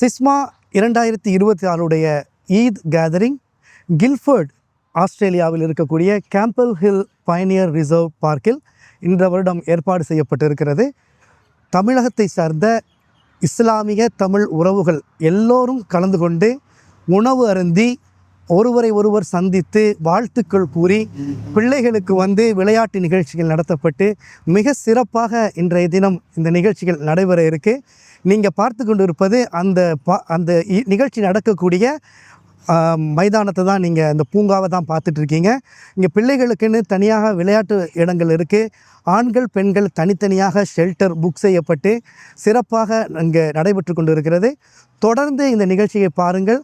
சிஸ்மா 2024 Eid gathering Guilford ஆஸ்திரேலியாவில் இருக்கக்கூடிய Campbell hill பயனியர் reserve பார்க்கில் இந்த வருடம் ஏற்பாடு செய்யப்பட்டிருக்கிறது. தமிழகத்தை சார்ந்த இஸ்லாமிய தமிழ் உறவுகள் எல்லோரும் கலந்து கொண்டு உணவு அருந்தி ஒருவரை ஒருவர் சந்தித்து வாழ்த்துக்கள் கூறி பிள்ளைகளுக்கு விளையாட்டு நிகழ்ச்சிகள் நடத்தப்பட்டு மிக சிறப்பாக இன்றைய தினம் இந்த நிகழ்ச்சிகள் நடைபெற இருக்குது. நீங்கள் பார்த்து கொண்டு இருப்பது அந்த நிகழ்ச்சி நடக்கக்கூடிய மைதானத்தை தான், நீங்கள் அந்த பூங்காவை தான் பார்த்துட்ருக்கீங்க. இங்கே பிள்ளைகளுக்குன்னு தனியாக விளையாட்டு இடங்கள் இருக்குது. ஆண்கள் பெண்கள் தனித்தனியாக ஷெல்டர் புக் செய்யப்பட்டு சிறப்பாக இங்கே நடைபெற்று கொண்டு இருக்கிறது. தொடர்ந்து இந்த நிகழ்ச்சியை பாருங்கள்.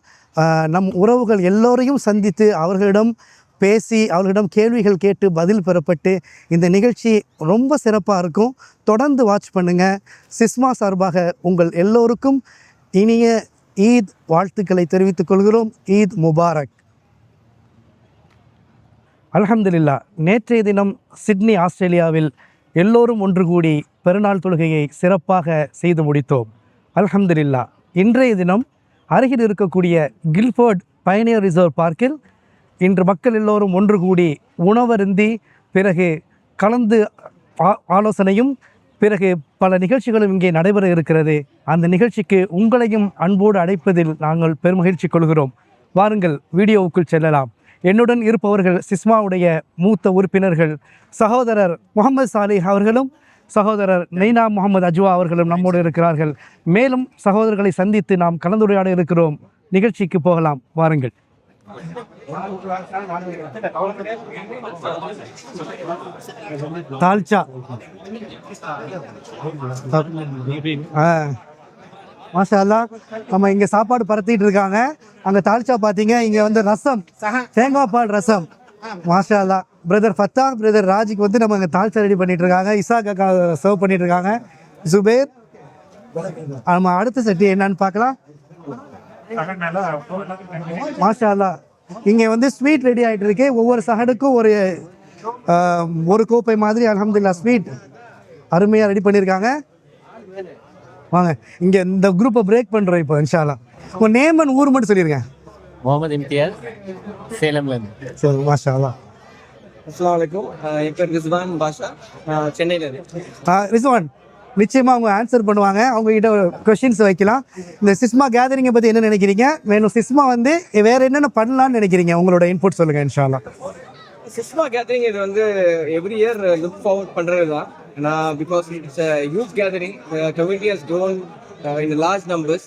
நம் உறவுகள் எல்லோரையும் சந்தித்து அவர்களிடம் பேசி அவர்களிடம் கேள்விகள் கேட்டு பதில் பெறப்பட்டு இந்த நிகழ்ச்சி ரொம்ப சிறப்பாக இருக்கும். தொடர்ந்து வாட்ச் பண்ணுங்கள். சிஸ்மா சார்பாக உங்கள் எல்லோருக்கும் இனிய ஈத் வாழ்த்துக்களை தெரிவித்துக் கொள்கிறோம். ஈத் முபாரக். அல்ஹம்துலில்லாஹ். நேற்றைய தினம் சிட்னி ஆஸ்திரேலியாவில் எல்லோரும் ஒன்று கூடி பெருநாள் தொழுகையை சிறப்பாக செய்து முடித்தோம். அல்ஹம்துலில்லாஹ். இன்றைய தினம் அருகில் இருக்கக்கூடிய கில்ஃபர்ட் பயனியர் ரிசர்வ் பார்க்கில் இன்று மக்கள் எல்லோரும் ஒன்று கூடி உணவருந்தி பிறகு கலந்து ஆலோசனையும் பிறகு பல நிகழ்ச்சிகளும் இங்கே நடைபெற இருக்கிறது. அந்த நிகழ்ச்சிக்கு உங்களையும் அன்போடு அழைப்பதில் நாங்கள் பெருமகிழ்ச்சி கொள்கிறோம். வாருங்கள், வீடியோவுக்குள் செல்லலாம். என்னுடன் இருப்பவர்கள் சிஸ்மாவுடைய மூத்த உறுப்பினர்கள் சகோதரர் முகமது சாலிஹ் அவர்களும் சகோதரர் நெய்னா முகமது அஜ்வா அவர்களும் நம்மோடு இருக்கிறார்கள். மேலும் சகோதரர்களை சந்தித்து நாம் கலந்துரையாட இருக்கிறோம். நிகழ்ச்சிக்கு போகலாம், வாருங்கள். தால்ச்சா மாஷா அல்லாஹ். நம்ம இங்கே சாப்பாடு பரத்திட்டு இருக்காங்க. அங்கே தால்ச்சா பார்த்தீங்க, இங்கே ரசம், தேங்காய் பால் ரசம். மாஷா அல்லாஹ். பிரதர் ஃபத்தா, பிரதர் ராஜுக்கு நம்ம இங்கே தால்ச்சா ரெடி பண்ணிட்டு இருக்காங்க. இசாக்கா சர்வ் பண்ணிட்டு இருக்காங்க. ஜுபேர், நம்ம அடுத்த செட்டி என்னன்னு பார்க்கலாம். மாஷா அல்லாஹ். இங்கே ஸ்வீட் ரெடி ஆகிட்டு இருக்கு. ஒவ்வொரு சகடுக்கும் ஒரு கோப்பை மாதிரி அல்ஹம்துலில்லாஹ் ஸ்வீட் அருமையாக ரெடி பண்ணியிருக்காங்க. வாங்க, இங்கே இந்த குரூப்பை பிரேக் பண்ணுறோம் இப்போ இன்ஷா அல்லாஹ். உங்கள் நேம் அண்ட் ஊர் மட்டும் சொல்லியிருக்கேன். முகமது இம்தியாஸ், சேலம்லேருந்து. சரி, மாஷா அல்லாஹ். அஸ்ஸலாமு அலைக்கும். என் பேர் ரிஸ்வான் பாஷா, சென்னையில். ரிஸ்வான், நிச்சயமாக அவங்க ஆன்சர் பண்ணுவாங்க. அவங்ககிட்ட கொஷின்ஸ் வைக்கலாம். இந்த சிஸ்மா கேதரிங்கை பற்றி என்ன நினைக்கிறீங்க? மேலும் சிஸ்மா வேறு என்னென்ன பண்ணலான்னு நினைக்கிறீங்க? உங்களோட இன்புட் சொல்லுங்கள் இன்ஷா அல்லாஹ். சிஸ்மா கேதரிங் இது எவ்ரி இயர் லுக் ஃபார்வர்ட் பண்ணுறது தான். Because it's youth gathering. Community has grown in the large numbers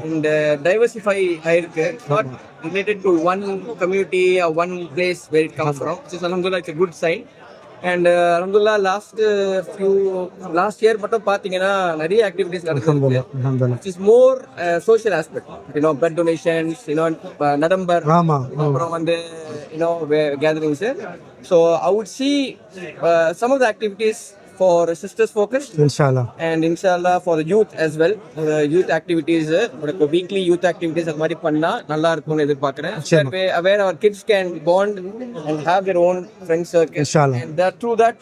and diversify ஆயிருக்கு. Not related to one community or one place where it comes from. So alhamdulillah, it's a good sign. And alhamdulillah, last year மட்டும் பார்த்தீங்கன்னா நிறைய activities நடக்குது. It is more social aspect, blood donations, நடம்பர், அப்புறம் gatherings. So I would see some of the activities for sisters focus, inshallah, and inshallah for the youth as well. Youth activities, weekly youth activities அது மாதிரி பண்ணா நல்லா இருக்கும்னு எதிர்பார்க்கிறேன். Where our kids can bond and have their own friend circle, inshallah, and through that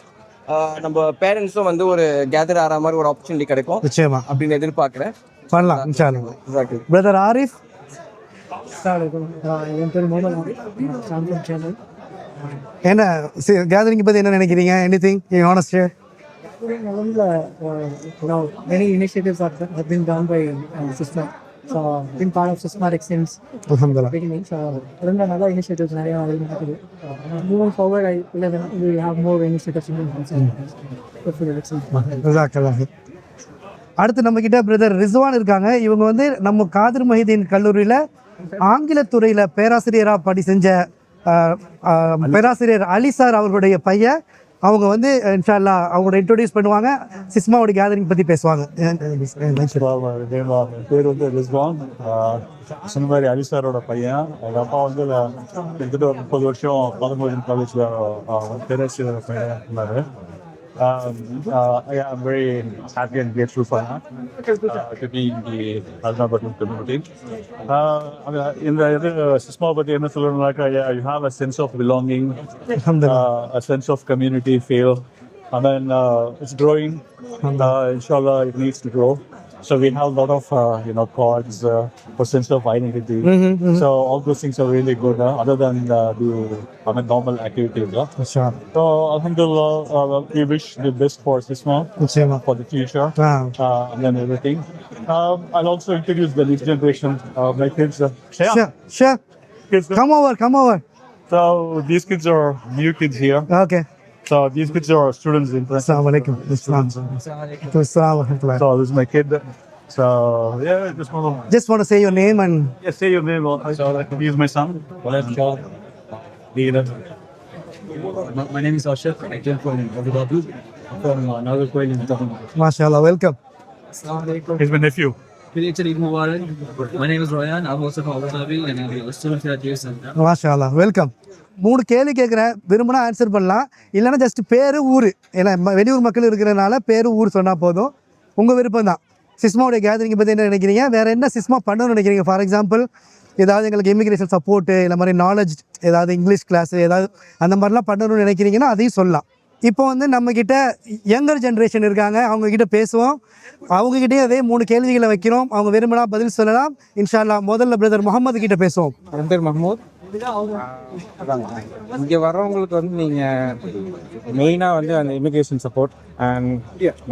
நம்ம பேரண்ட்ஸும் ஒரு gather ஆகிற மாதிரி ஒரு ஆப்பர்ச்சுனிட்டி கிடைக்கும் நிச்சயமா அப்படின்னு எதிர்பார்க்கிறேன். பண்ணலாம் இன்ஷால்லா. பிரதர் ஆரிஃப். என்ன கேதரிங் பற்றி என்ன நினைக்கிறீங்க? Anything you want to share? Many initiatives have been done by Sisma. So been part of Sismatic since beginning. So another initiatives நிறைய நடக்குது. Moving forward, I believe we will have more initiatives in the அடுத்து நம்ம கிட்ட brother Rizwan இருக்காங்க. இவங்க நம்ம காதிர் மொஹிதீன் கல்லூரியில் ஆங்கிலத்துறையில் பேராசிரியராக பணி செஞ்ச பேராசிரியர் அலி சார் அவர்களுடைய பையன். அவங்க இன்ஷா அல்லாஹ் அவங்களோட இன்ட்ரோடியூஸ் பண்ணுவாங்க. சிஸ்மாவோட கேதரிங் பற்றி பேசுவாங்க. பேர் ரிஸ்வான், சொன்ன மாதிரி அலி சாரோட பையன். எங்கள் அப்பா கிட்டத்தட்ட ஒரு 30 வருஷம் மதமோதின் காலேஜில் பேராசிரியர் பையன் இருந்தார். I'm very happy and grateful for that, to be in the Alnabatum community. In the Sisma பத்தி என்ன சொல்லணும்னாக்கா, you have a sense of belonging, a sense of community feel, and then it's growing. Inshallah, it needs to grow. So we have a lot of cards for sense of identity. So all those things are really good other than the normal activities. Sure. So alhamdulillah, we wish the best for Sisma நிச்சயமா. for the future and then everything. I'll also introduce the next generation, my kids. Sure, sure. Kids. Come over. So these kids are new kids here. Okay. So these kids are students in Assalamu alaikum. Assalamu alaikum. So this is my kid. So yeah, Just want to say your name and say your name. He is my son. My name is Ashok. I came from Abu Dhabi, from Nagarkoil in Tamil Nadu. mashallah, welcome. He's my nephew. Actually, Mubarak. My name is Royan. I'm also from Abu Dhabi and I'm a student here at US Center. mashallah, welcome. 3 கேள்வி கேட்குறேன், விரும்பினா answer பண்ணலாம், இல்லைன்னா just பேர் ஊர், ஏன்னா வெளியூர் மக்கள் இருக்கிறனால பேர் ஊர் சொன்னால் போதும். உங்கள் விருப்பம் தான். சிஸ்மாவுடைய கேதரிங்கை பற்றி என்ன நினைக்கிறீங்க, வேறு என்ன சிஸ்மா பண்ணணும்னு நினைக்கிறீங்க? ஃபார் எக்ஸாம்பிள் ஏதாவது எங்களுக்கு இமிக்ரேஷன் சப்போர்ட்டு, இல்லை மாதிரி நாலேஜ், ஏதாவது இங்கிலீஷ் கிளாஸு, ஏதாவது அந்த மாதிரிலாம் பண்ணணும்னு நினைக்கிறீங்கன்னா அதையும் சொல்லலாம். இப்போ வந்து நம்மக்கிட்ட யங்கர் ஜென்ரேஷன் இருக்காங்க, அவங்கக்கிட்ட பேசுவோம். அவங்கக்கிட்டே அதே 3 கேள்விகளை வைக்கிறோம், அவங்க விரும்பினா பதில் சொல்லலாம். இன்ஷா அல்லாஹ் முதல்ல பிரதர் முகமது கிட்ட பேசுவோம். என் பேர் மஹமூத். இங்கே வர்றவங்களுக்கு வந்து நீங்கள் மெயினாக வந்து அந்த இமிக்ரேஷன் சப்போர்ட் அண்ட்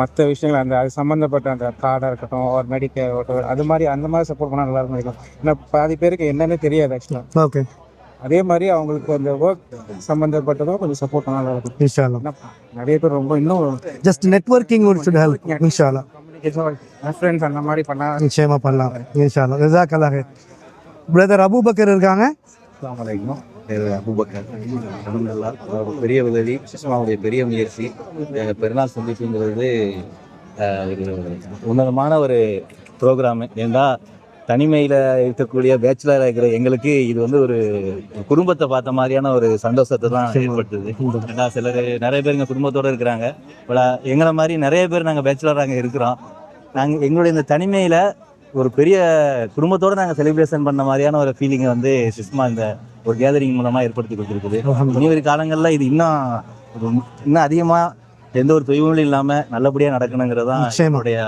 மற்ற விஷயங்கள் அந்த அது சம்மந்தப்பட்ட அந்த கார்டாக இருக்கட்டும், ஒரு மெடிக்கல், அது மாதிரி அந்த மாதிரி சப்போர்ட் பண்ணால் நல்லா இருக்கும். ஏன்னா பாதி பேருக்கு என்னென்னு தெரியாது ஆக்சுவலாக. ஓகே. அதே மாதிரி அவங்களுக்கு அந்த ஒர்க் சம்மந்தப்பட்டதும் கொஞ்சம் சப்போர்ட் பண்ணால் நல்லா இருக்கும். இன்ஷா அல்லாஹ். நிறைய பேர் ரொம்ப இன்னும் ஜஸ்ட் நெட்வொர்க்கிங் should help. இன்ஷா அல்லாஹ். ரெஃபரன்ஸ் அந்த மாதிரி பண்ணால் நிச்சயமாக பண்ணலாம். இன்ஷா அல்லாஹ். ஜஸாக்கல்லாஹ் ஹைர். பிரதர் அபூபக்கர் இருக்காங்க. அஸ்ஸலாமு அலைக்கும். பேர் அபூபக்கர். அல்ஹம்துலில்லாஹ். ஒரு பெரிய உதவி, சிஸ்மாவுடைய பெரிய முயற்சி. பெருநாள் சந்திப்புங்கிறது ஒரு உன்னதமான ஒரு ப்ரோக்ராமு. ஏன்னா தனிமையில் இருக்கக்கூடிய பேச்சுலராக இருக்கிற எங்களுக்கு இது வந்து ஒரு குடும்பத்தை பார்த்த மாதிரியான ஒரு சந்தோஷத்தை தான் ஏற்படுத்துது. ஏன்னா நிறைய பேர் எங்கள் குடும்பத்தோடு இருக்கிறாங்க. எங்களை மாதிரி நிறைய பேர் நாங்கள் பேச்சுலராக இருக்கிறோம். நாங்கள் எங்களுடைய இந்த தனிமையில் ஒரு பெரிய குடும்பத்தோடு நாங்கள் செலிப்ரேஷன் பண்ண மாதிரியான ஒரு ஃபீலிங்கை வந்து சிஸ்மா இந்த ஒரு கேதரிங் மூலமாக ஏற்படுத்தி கொடுத்துருக்குது. இனி ஒரு காலங்களில் இது இன்னும் அதிகமாக எந்த ஒரு தொய்வும் இல்லாமல் நல்லபடியாக நடக்கணுங்கிறது தான் என்னுடைய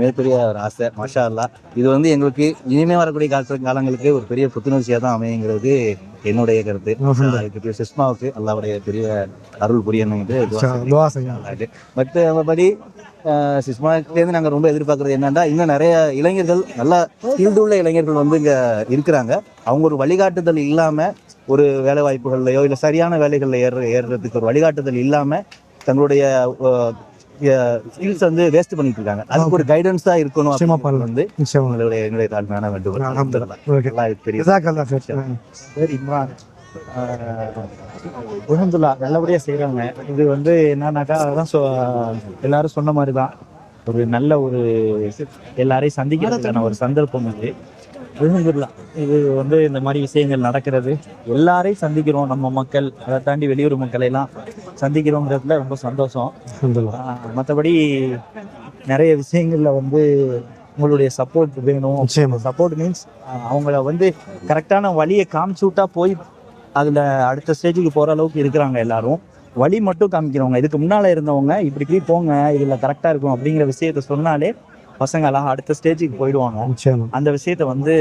மிகப்பெரிய ஒரு ஆசை. மாஷா அல்லாஹ். இது வந்து எங்களுக்கு இனிமேல் வரக்கூடிய காலங்களுக்கு ஒரு பெரிய புத்துணர்ச்சியாக தான் அமையுங்கிறது என்னுடைய கருத்து. சிஸ்மாவுக்கு அல்லாவுடைய பெரிய அருள் புரியணுங்கிறது. மற்றபடி சிஸ்மாக்கிலேருந்து நாங்கள் ரொம்ப எதிர்பார்க்குறது என்னன்னா, இன்னும் நிறைய இளைஞர்கள், நல்ல ஸ்கில்டு உள்ள இளைஞர்கள் வந்து இங்கே இருக்கிறாங்க. அவங்க ஒரு வழிகாட்டுதல் இல்லாமல் ஒரு வேலை வாய்ப்புகள்லையோ இல்லை சரியான வேலைகளில் ஏறுறதுக்கு ஒரு வழிகாட்டுதல் இல்லாமல் தங்களுடைய ஸ்கில்ஸ் வந்து வேஸ்ட் பண்ணிட்டு இருக்காங்க. அதுக்கு ஒரு கைடன்ஸா இருக்கணும் வந்து என்னுடைய தாழ்மையான வேண்டுகோள். அல்ஹம்துலில்லாஹ் நல்லபடியாக செய்கிறாங்க. இது வந்து என்னன்னாக்கா அதான் எல்லாரும் சொன்ன மாதிரி தான் ஒரு நல்ல ஒரு எல்லாரையும் சந்திக்கிறதுக்கான ஒரு சந்தர்ப்பம் இது. அல்ஹம்துலில்லாஹ். இது வந்து இந்த மாதிரி விஷயங்கள் நடக்கிறது, எல்லாரையும் சந்திக்கிறோம். நம்ம மக்கள், அதை தாண்டி வெளியூர் மக்களை எல்லாம் சந்திக்கிறோங்கிறதுல ரொம்ப சந்தோஷம். மற்றபடி நிறைய விஷயங்கள்ல வந்து உங்களுடைய சப்போர்ட் வேணும். சப்போர்ட் மீன்ஸ் அவங்கள வந்து கரெக்டான வழியை காமிச்சு விட்டா போய் அதில் அடுத்த ஸ்டேஜுக்கு போகிற அளவுக்கு இருக்கிறாங்க எல்லாரும். வழி மட்டும் காமிக்கிறவங்க, இதுக்கு முன்னால் இருந்தவங்க இப்படி போங்க, இதில் கரெக்டாக இருக்கும் அப்படிங்கிற விஷயத்த சொன்னாலே பசங்க எல்லாம் அடுத்த ஸ்டேஜுக்கு போயிடுவாங்க. அந்த விஷயத்த வந்து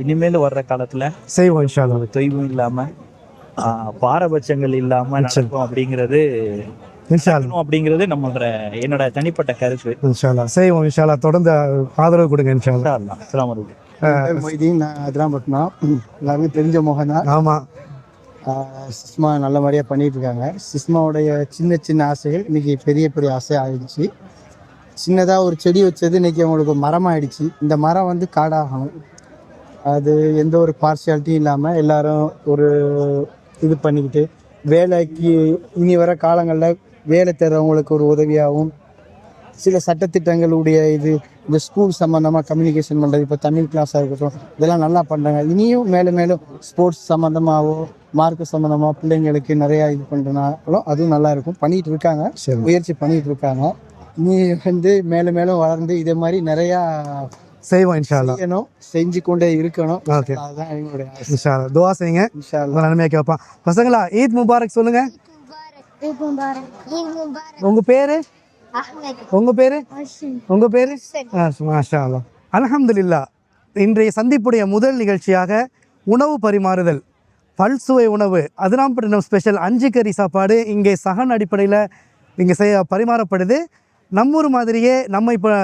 இனிமேல் வர்ற காலத்தில் செய்வோம். தொய்வும் இல்லாமல் பாரபட்சங்கள் இல்லாமல் நடக்கும் அப்படிங்கிறது அப்படிங்கிறது என்னோட தனிப்பட்ட கருத்து. செய்வோம் இன்ஷா அல்லாஹ். தொடர்ந்து ஆதரவு கொடுங்க இன்ஷா அல்லாஹ். அஸ்ஸலாமு அலைக்கும். நான் அதெல்லாம் மட்டும்தான் எல்லாருமே தெரிஞ்ச முகம் தான். ஆமாம். சிஸ்மா நல்ல மாதிரியாக பண்ணிட்டு இருக்காங்க. சிஸ்மாவுடைய சின்ன சின்ன ஆசைகள் இன்னைக்கு பெரிய பெரிய ஆசை ஆயிடுச்சு. சின்னதாக ஒரு செடி வச்சது இன்னைக்கு அவங்களுக்கு மரமாயிடுச்சு. இந்த மரம் வந்து காடாகணும். அது எந்த ஒரு பார்சியாலிட்டியும் இல்லாமல் எல்லாரும் ஒரு இது பண்ணிக்கிட்டு வேலைக்கு இனி வர காலங்களில் வேலை தேடுறவங்களுக்கு ஒரு உதவியாகவும், சில சட்டத்திட்டங்களுடைய இந்த ஸ்கூல் சம்மந்தமாக கம்யூனிகேஷன் பண்ணுறது, இப்போ தமிழ் கிளாஸாக இருக்கட்டும், இதெல்லாம் நல்லா பண்ணுறாங்க. இனியும் மேலும் மேலும் ஸ்போர்ட்ஸ் சம்மந்தமாகவோ மார்க்கு சம்மந்தமாக பிள்ளைங்களுக்கு நிறையா இது பண்ணுறனாலும் அதுவும் நல்லா இருக்கும். பண்ணிகிட்டு இருக்காங்க, முயற்சி பண்ணிகிட்டு இருக்காங்க. இனி வந்து மேலும் மேலும் வளர்ந்து இதே மாதிரி நிறையா செய்வோம் இன்ஷா அல்லாஹ். செஞ்சு கொண்டே இருக்கணும். அதுதான் எங்களுடைய இன்ஷா அல்லாஹ். துஆ செய்யுங்க, இன்ஷா அல்லாஹ் நன்மையாக வைப்பான். பசங்களா ஈத் முபாரக் சொல்லுங்க. உங்க பேரு? உங்கள் பேர்? உங்கள் பேர்? மாஷா அல்லாஹ். அல்ஹம்துலில்லாஹ். இன்றைய சந்திப்புடைய முதல் நிகழ்ச்சியாக உணவு பரிமாறுதல், பல்சுவை உணவு, அதிராம்பட்டினம் ஸ்பெஷல் 5 கறி சாப்பாடு இங்கே சகன் அடிப்படையில் இங்கே பரிமாறப்படுது. நம்மூர் மாதிரியே நம்ம இப்போ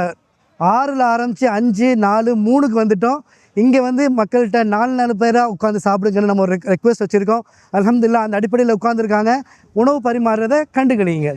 6ல் ஆரம்பித்து 5, 4, 3க்கு வந்துட்டோம். இங்கே வந்து மக்கள்கிட்ட 4 பேராக உட்காந்து சாப்பிடுங்கன்னு நம்ம ஒரு ரெக்வெஸ்ட் வச்சுருக்கோம். அல்ஹம்துலில்லாஹ் அந்த அடிப்படையில் உட்காந்துருக்காங்க. உணவு பரிமாறுறதை கண்டுகளிங்க.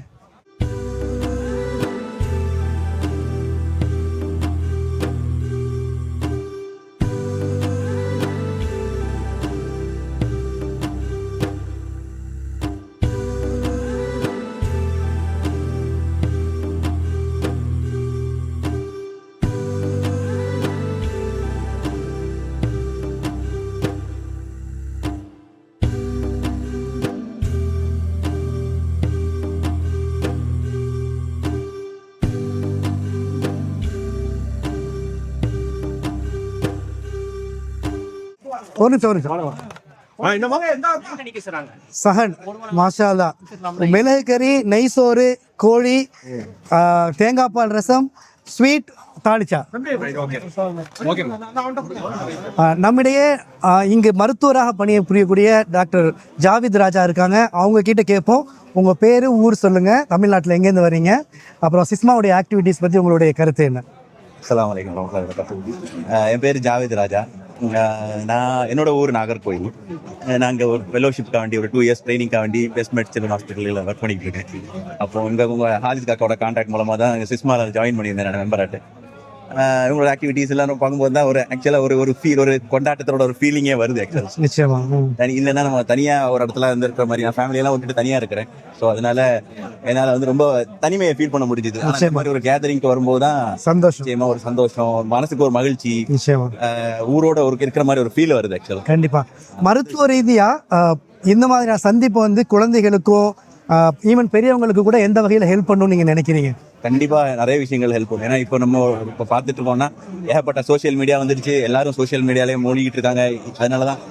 ஒரு சஹன் மாஷா அல்லாஹ். மிளகு கறி, நெய் சோறு, கோழி, தேங்காய் பால் ரசம், ஸ்வீட், தாளிச்சா. நம்மிடையே இங்கு மருத்துவராக பணிபுரியக்கூடிய டாக்டர் ஜாவித் ராஜா இருக்காங்க. அவங்க கிட்ட கேட்போம், உங்கள் பேர், ஊர் சொல்லுங்கள், தமிழ்நாட்டில் எங்கேருந்து வரீங்க, அப்புறம் சிஸ்மாவுடைய ஆக்டிவிட்டீஸ் பற்றி உங்களுடைய கருத்து என்ன? அஸ்ஸலாமு அலைக்கும். என் பேர் ஜாவித் ராஜா. நான் என்னோட ஊர் நாகர்கோயில். நாங்கள் ஒரு ஃபெலோஷிப்காக வேண்டி ஒரு 2 இயர்ஸ் ட்ரைனிங்காக வேண்டி பெஸ்ட் மெட் சில்ட்ரன் ஹாஸ்பிட்டலில் ஒர்க் பண்ணிட்டு இருக்கேன். அப்போ உங்கள் ஹாலித் காக்காவோட கான்டாக்ட் மூலமாக தான் சிஸ்மாவில் ஜாயின் பண்ணியிருந்தேன் நான் மெம்பராட்டு. இவங்களோட ஆக்டிவிட்டீஸ் எல்லாம் பார்க்கும்போது தான் ஒரு ஆக்சுவலாக ஒரு ஃபீல், ஒரு கொண்டாட்டத்தோட ஒரு ஃபீலிங்கே வருது. ஆக்சுவலாக நிச்சயமா இல்லைன்னா நம்ம தனியாக ஒரு இடத்துல இருக்கிற மாதிரி, நான் ஃபேமிலியெல்லாம் விட்டுட்டு தனியாக இருக்கிறேன். ஸோ அதனால என்னால் வந்து ரொம்ப தனிமையை ஃபீல் பண்ண முடிஞ்சுது. அந்த மாதிரி ஒரு கேதரிங்க்கு வரும்போது தான் சந்தோஷம், ஒரு சந்தோஷம், மனசுக்கு ஒரு மகிழ்ச்சி, நிச்சயமா ஊரோட ஒரு இருக்கிற மாதிரி ஒரு ஃபீல் வருது. ஆக்சுவலாக கண்டிப்பாக மருத்துவ ரீதியாக இந்த மாதிரியான சந்திப்பு வந்து குழந்தைகளுக்கோ ஈவன் பெரியவங்களுக்கு கூட எந்த வகையில் ஹெல்ப் பண்ணணும்னு நீங்கள் நினைக்கிறீங்க? கண்டிப்பாக நிறைய விஷயங்கள் ஹெல்ப் பண்ணும். ஏன்னா இப்போ நம்ம இப்போ பார்த்துட்டு இருக்கோம்னா ஏகப்பட்ட சோஷியல் மீடியா வந்துடுச்சு. எல்லாரும் சோஷியல் மீடியாலேயே மூழ்கிட்டு இருக்காங்க. அதனால தான்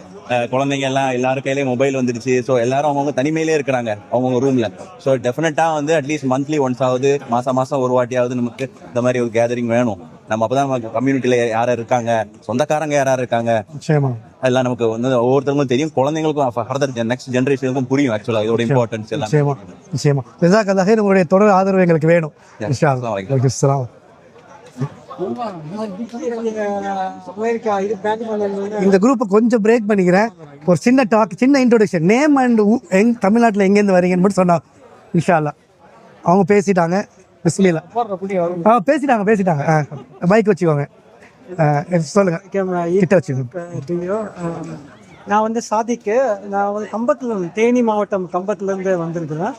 குழந்தைங்க எல்லாம் எல்லாரும் கையிலேயும் மொபைல் வந்துடுச்சு. ஸோ எல்லாரும் அவங்கவுங்க தனிமையிலே இருக்கிறாங்க அவங்கவுங்க ரூமில். ஸோ டெஃபினட்டாக வந்து அட்லீஸ்ட் மந்த்லி ஒன்ஸ் ஆகுது, மாதம் ஒரு வாட்டியாவது நமக்கு இந்த மாதிரி ஒரு கேதரிங் வேணும். நம்ம அப்போ தான் நமக்கு கம்யூனிட்டியில் யார் இருக்காங்க, சொந்தக்காரங்க யாராவது இருக்காங்க, அதெல்லாம் நமக்கு வந்து ஒவ்வொருத்தருக்கும் தெரியும். குழந்தைங்களுக்கும் ஃபர்தர் நெக்ஸ்ட் ஜென்ரேஷனுக்கும் புரியும் ஆக்சுவலாக இதோட இம்பார்ட்டன்ஸ் எல்லாம். நிச்சயமா ஜஸாக்கல்லாஹ். உங்களுடைய தொடர் ஆதரவு எங்களுக்கு வேணும். இந்த குரூப்பை கொஞ்சம் பிரேக் பண்ணிக்கிறேன். ஒரு சின்ன டாக், சின்ன இன்ட்ரோடக்ஷன், நேம் அண்ட் தமிழ்நாட்டில் எங்கேருந்து வரீங்கன்னு மட்டும் சொன்னா இன்ஷா அல்லாஹ். அவங்க பேசிட்டாங்க. பிஸ்மில்லா. பேசிட்டாங்க. மைக் வச்சுக்கோங்க, சொல்லுங்க, கிட்ட வச்சுக்கோங்க. நான் வந்து சாதிக்கு, நான் வந்து கம்பத்தில், தேனி மாவட்டம் கம்பத்துலேருந்து வந்திருக்கிறேன்.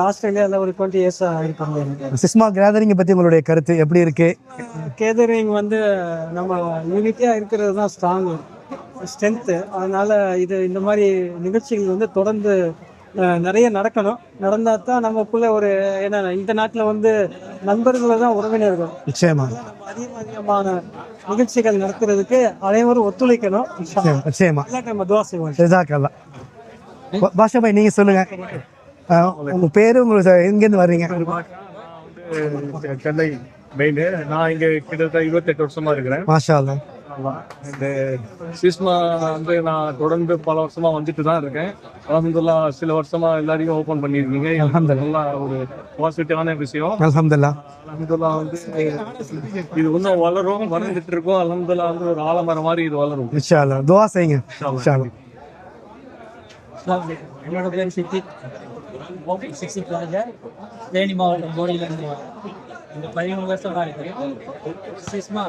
ஆஸ்திரேலியாவில் ஒரு 20 இயர்ஸ் இருக்காங்க. சிஸ்மா கேதரிங்கை பற்றி உங்களுடைய கருத்து எப்படி இருக்கு? கேதரிங் வந்து நம்ம யூனிட்டியாக இருக்கிறது தான் ஸ்ட்ரென்த்து. அதனால் இந்த மாதிரி நிகழ்ச்சிகள் வந்து தொடர்ந்து நிறைய நடக்கணும். நடந்தால் தான் நமக்குள்ள ஒரு என்ன, இந்த நாட்டில் வந்து நண்பர்களை தான் உறவினர்கள். நிச்சயமா அதிகமான நிகழ்ச்சிகள் நடத்துறதுக்கு அனைவரும் ஒத்துழைக்கணும். நிச்சயமா நம்ம துவா செய்வோம். பாஷா பாய், நீங்கள் சொல்லுங்க, உங்க பேரு, உங்களுக்கு எங்கேருந்து வர்றீங்க? சென்னை மெயின். நான் இங்கே கிட்டத்தட்ட 28 வருஷமா இருக்கிறேன். மாஷா அல்லாஹ். இந்த சிஸ்மா வந்து நான் தொடர்ந்து பல வருஷமா வந்துட்டு தான் இருக்கேன். அல்ஹம்துலில்லாஹ் சில வருஷமா எல்லாரையும் ஓபன் பண்ணியிருக்கீங்க. அல்ஹம்துலில்லாஹ் ஒரு பாசிட்டிவான விஷயம். அல்ஹம்துலில்லாஹ். அல்ஹம்துலில்லாஹ் வந்து இது இன்னும் வளர்ந்துட்டு இருக்கும். அல்ஹம்துலில்லாஹ் வந்து ஒரு ஆலமரம் மாதிரி இது வளரும். இன்ஷா அல்லாஹ் துஆ செய்யுங்க. இன்ஷா அல்லாஹ். என்னோட பேர் சித்தி ராஜா, தேனி மாவட்டம் போடியிலிருந்து. இந்த 13 வருஷமாக இருக்கிறேன். சிஸ்மா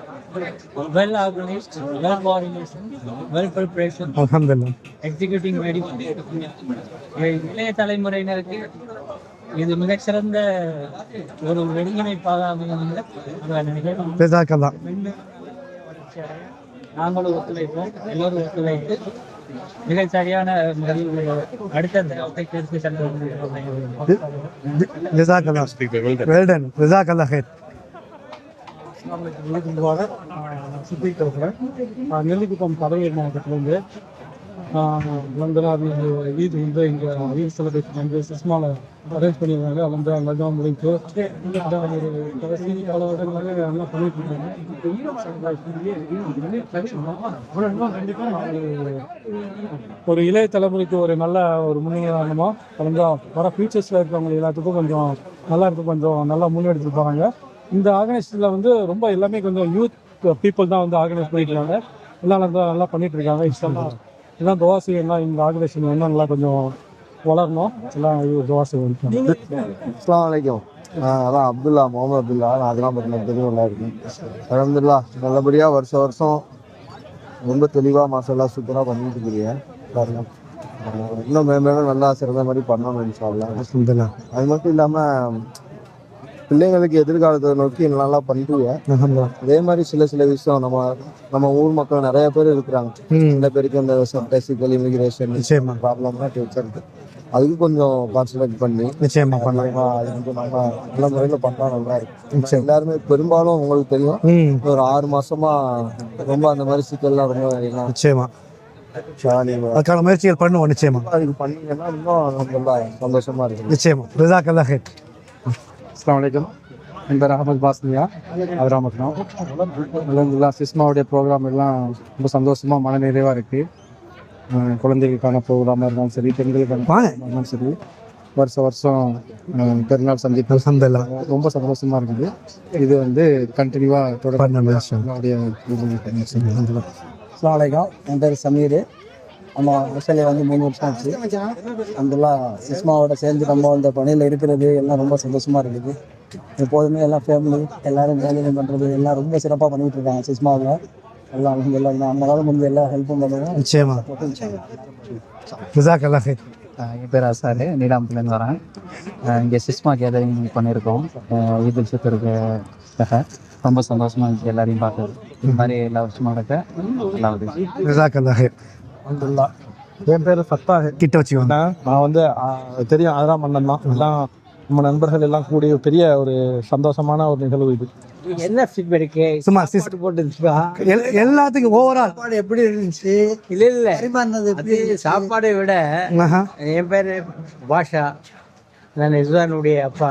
well organised, well coordination, well preparation, அல்ஹம்துலில்லாஹ், எக்ஸிக்யூட்டிங் ரெடி. இளைய தலைமுறையினருக்கு இது மிகச்சிறந்த ஒரு ஒருங்கிணைப்பாக நினைக்கிறேன். நாங்களும் ஒத்துழைப்போம், எல்லோரும் ஒத்துழைப்பு மிக சரியான முறையில் அடுத்த எடுத்து சென்று நெல்லிக்குப்பம் கடலூர் மாவட்டத்திலேருந்து வந்து ஈத் வந்து இங்கே ஈத் செலிப்ரேஷன் வந்து சிஸ்மாவில் அரேஞ்ச் பண்ணியிருந்தாங்க. அது வந்து அங்கே தான் முடிஞ்சு ஒரு கடைசி பல வருடங்களாக நல்லா பண்ணிட்டு இருக்காங்க. ஒரு இளைய தலைமுறைக்கு ஒரு நல்ல ஒரு முன்னுதாரணமாக கொஞ்சம் வர ஃபியூச்சர்ஸில் இருக்கிறவங்க எல்லாத்துக்கும் கொஞ்சம் நல்லா இருக்கும், கொஞ்சம் நல்லா முன்னெடுத்துருப்பாங்க. இந்த ஆர்கனைசேஷனில் வந்து ரொம்ப எல்லாமே கொஞ்சம் யூத் பீப்புள் தான் வந்து ஆர்கனைஸ் பண்ணிட்டு இருக்காங்க. எல்லாம் நல்லா பண்ணிட்டு இருக்காங்க. எல்லாம் துவா செய்யலாம், இந்த ஆர்கனைசேஷன் இன்னும் நல்லா கொஞ்சம் வளரணும். எல்லாம் துவா செய்யணும். அஸ்ஸலாமு அலைக்கும். அதான் அப்துல்லா, முகமது அப்துல்லா. அதெல்லாம் பார்த்தீங்கன்னா தெரியும், நல்லா இருக்கும். அல்ஹம்துலில்லாஹ் நல்லபடியாக வருஷம் ரொம்ப தெளிவாக மாஷாஅல்லாஹ் சூப்பராக பண்ணிட்டு இருக்கிறீங்க. பாருங்க, இன்னும் மேலும் நல்லா சிறந்த மாதிரி பண்ணணும் இன்ஷா அல்லாஹ். அது மட்டும் இல்லாமல் பிள்ளைங்களுக்கு எதிர்காலத்தை நோக்கி நல்லா பண்ணுறீங்க. அதே மாதிரி சில விஷயம் நம்ம ஊர் மக்கள் நிறைய பேர் இருக்கிறாங்க. சில பேருக்கு இந்த பேசிக்கல் இமிகிரேஷன் ப்ராப்ளம்லாம் இருக்கு. அதுக்கு கொஞ்சம் கான்சன்ட்ரேட் பண்ணி நிச்சயமா பண்ணலாம். அது வந்து நம்ம நல்ல முறையில் பண்ணா நல்லா இருக்கும். எல்லாருமே பெரும்பாலும் உங்களுக்கு தெரியும், ஒரு 6 மாசமா ரொம்ப அந்த மாதிரி சிக்கல்லாம் ரொம்ப நிச்சயமா அதுக்கான முயற்சிகள் பண்ணுவோம். நிச்சயமா அதுக்கு பண்ணீங்கன்னா இன்னும் நல்லா சந்தோஷமா இருக்கு. நிச்சயமா. ஜஸாக்கல்லாஹ் ஹைர். அஸ்ஸலாமு அலைக்கும். என் பேர் அகமது பாஸ்னியா, அவராமத்தான். அல்ஹம்துலில்லாஹ் சிஸ்மாவுடைய ப்ரோக்ராம் எல்லாம் ரொம்ப சந்தோஷமாக மன நிறைவாக இருக்குது. குழந்தைகளுக்கான ப்ரோக்ராமாக இருந்தாலும் சரி, பெண்களுக்கான இருந்தாலும் சரி, வருஷம் பெருநாள் சந்திப்பு அல்ஹம்துலில்லாஹ் ரொம்ப சந்தோஷமாக இருக்குது. இது வந்து கண்டினியூவாக தொடர்ந்து. அஸ்ஸலாமு அலைக்கும். என் பேர் சமீர். நம்ம ஆஸ்திரேலியா வந்து 3 வருஷம் ஆச்சு. அந்தெல்லாம் சிஸ்மாவோட சேர்ந்து நம்ம அந்த பணியில் இருக்கிறது எல்லாம் ரொம்ப சந்தோஷமாக இருக்குது. எப்போதுமே எல்லாம் ஃபேமிலி எல்லோரும் வேலையை பண்ணுறது எல்லாம் ரொம்ப சிறப்பாக பண்ணிகிட்டு இருக்காங்க சிஸ்மாவில். எல்லாம் எல்லாம் நம்மளால முடிஞ்ச எல்லாம் ஹெல்ப்பும் பண்ணுவோம். நிச்சயமா. ஜஸாக்கல்லாஹ் ஹைர். என் பேர் அசாரு, நீடாம்புலேருந்து வரேன். இங்கே சிஸ்மா கேதரிங் பண்ணியிருக்கோம் ஈத் உல் ஃபித்ருக்காக. ரொம்ப சந்தோஷமாக இருந்துச்சு எல்லாரையும் பார்க்குறது. இந்த மாதிரி எல்லா வருஷமாக நடக்க நல்லா இருந்துச்சு. ஜஸாக்கல்லாஹ் ஹைர். அல்ஹம்துலில்லாஹ். என் பேர் சத்தா கிட்ட வச்சுக்கோங்க. நான் வந்து தெரியும் அதெல்லாம் மன்னன் தான். எல்லாம் நம்ம நண்பர்கள் எல்லாம் கூடிய பெரிய ஒரு சந்தோஷமான ஒரு நிகழ்வு இது. என்ன ஃபீட்பேக்கு சும்மா போட்டுருச்சுப்பா எல்லாத்துக்கும் ஓவரால் சாப்பாடு எப்படி இருந்துச்சு? இல்லை அது சாப்பாடை விட என் பேர் பாஷா, நான் இஸ்வானுடைய அப்பா.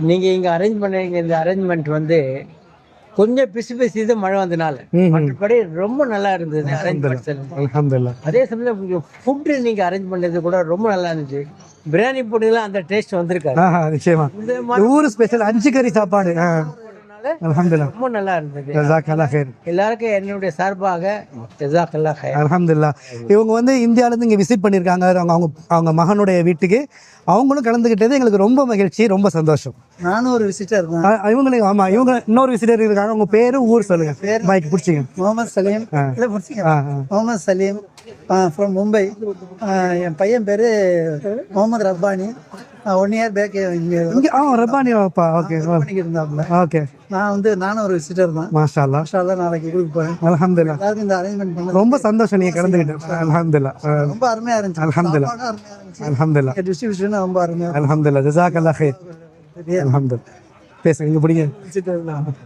நீங்கள் இங்கே அரேஞ்ச் பண்ணுறீங்க. இந்த அரேஞ்ச்மெண்ட் வந்து கொஞ்சம் பிசு தான் மழை வந்தனால, மற்றபடி ரொம்ப நல்லா இருந்தது அரேஞ்ச்மெண்ட். அல்ஹம்துலில்லாஹ். அதே சமயத்தில் ஃபுட்டு நீங்கள் அரேஞ்ச் பண்ணது கூட ரொம்ப நல்லா இருந்துச்சு. பிரியாணி போட்டுலாம் அந்த டேஸ்ட் வந்திருக்காரு. நிச்சயமா ஊர் ஸ்பெஷல் 5 கறி சாப்பாடு. அல்ஹம்துலில்லாஹ் ரொம்ப நல்லா இருந்தது. ஜஸாக்கல்லாஹ் ஹைர். எல்லாருக்கும் என்னுடைய சார்பாக ஜஸாக்கல்லாஹ் ஹைர். அல்ஹம்துலில்லாஹ். இவங்க வந்து இந்தியாவிலேருந்து இங்கே விசிட் பண்ணியிருக்காங்க. அவங்க மகனுடைய வீட்டுக்கு அவங்களும் கலந்துக்கிட்டது எங்களுக்கு ரொம்ப மகிழ்ச்சி, ரொம்ப சந்தோஷம். நானும் ஒரு விசிட்டர் தான். இவங்களுக்கு ஆமாம், இவங்க இன்னொரு விசிட்டர் இருக்காங்க. உங்கள் பேரு ஊர் சொல்லுங்க. பைக் பிடிச்சிங்க. முகமது சலீம். இல்லை பிடிச்சிங்க. முகமது சலீம் ஃப்ரம் மும்பை. என் பையன் பேர் முகமது ரப்பானி. 1 இயர் பேக் இங்கே ரப்பானி அப்பா. ஓகே இருந்தாப்புல. ஓகே. நானும் ஒரு விசிட்டர் தான். மாஷா அல்லாஹ். மாஷா அல்லாஹ். நாளைக்கு ஊருக்கு போகிறேன். அல்ஹம்துலில்லாஹ். எல்லாருக்கும் இந்த அரேஞ்ச்மெண்ட் பண்ண ரொம்ப சந்தோஷம் நீங்கள் கலந்துக்கிட்டேன். அல்ஹம்துலில்லாஹ். ரொம்ப அருமையாக இருந்துச்சு. அல்ஹம்துலில்லாஹ். அல்ஹம்துலில்லாஹ். டிஸ்ட்ரிபியூஷன் ரொம்ப அருமையாக. அல்ஹம்துலில்லாஹ். ஜஸாக்கல்லாஹ் ஹைர். அல்ஹம்துலில்லாஹ். பேசுங்க, இங்கே பிடிங்க.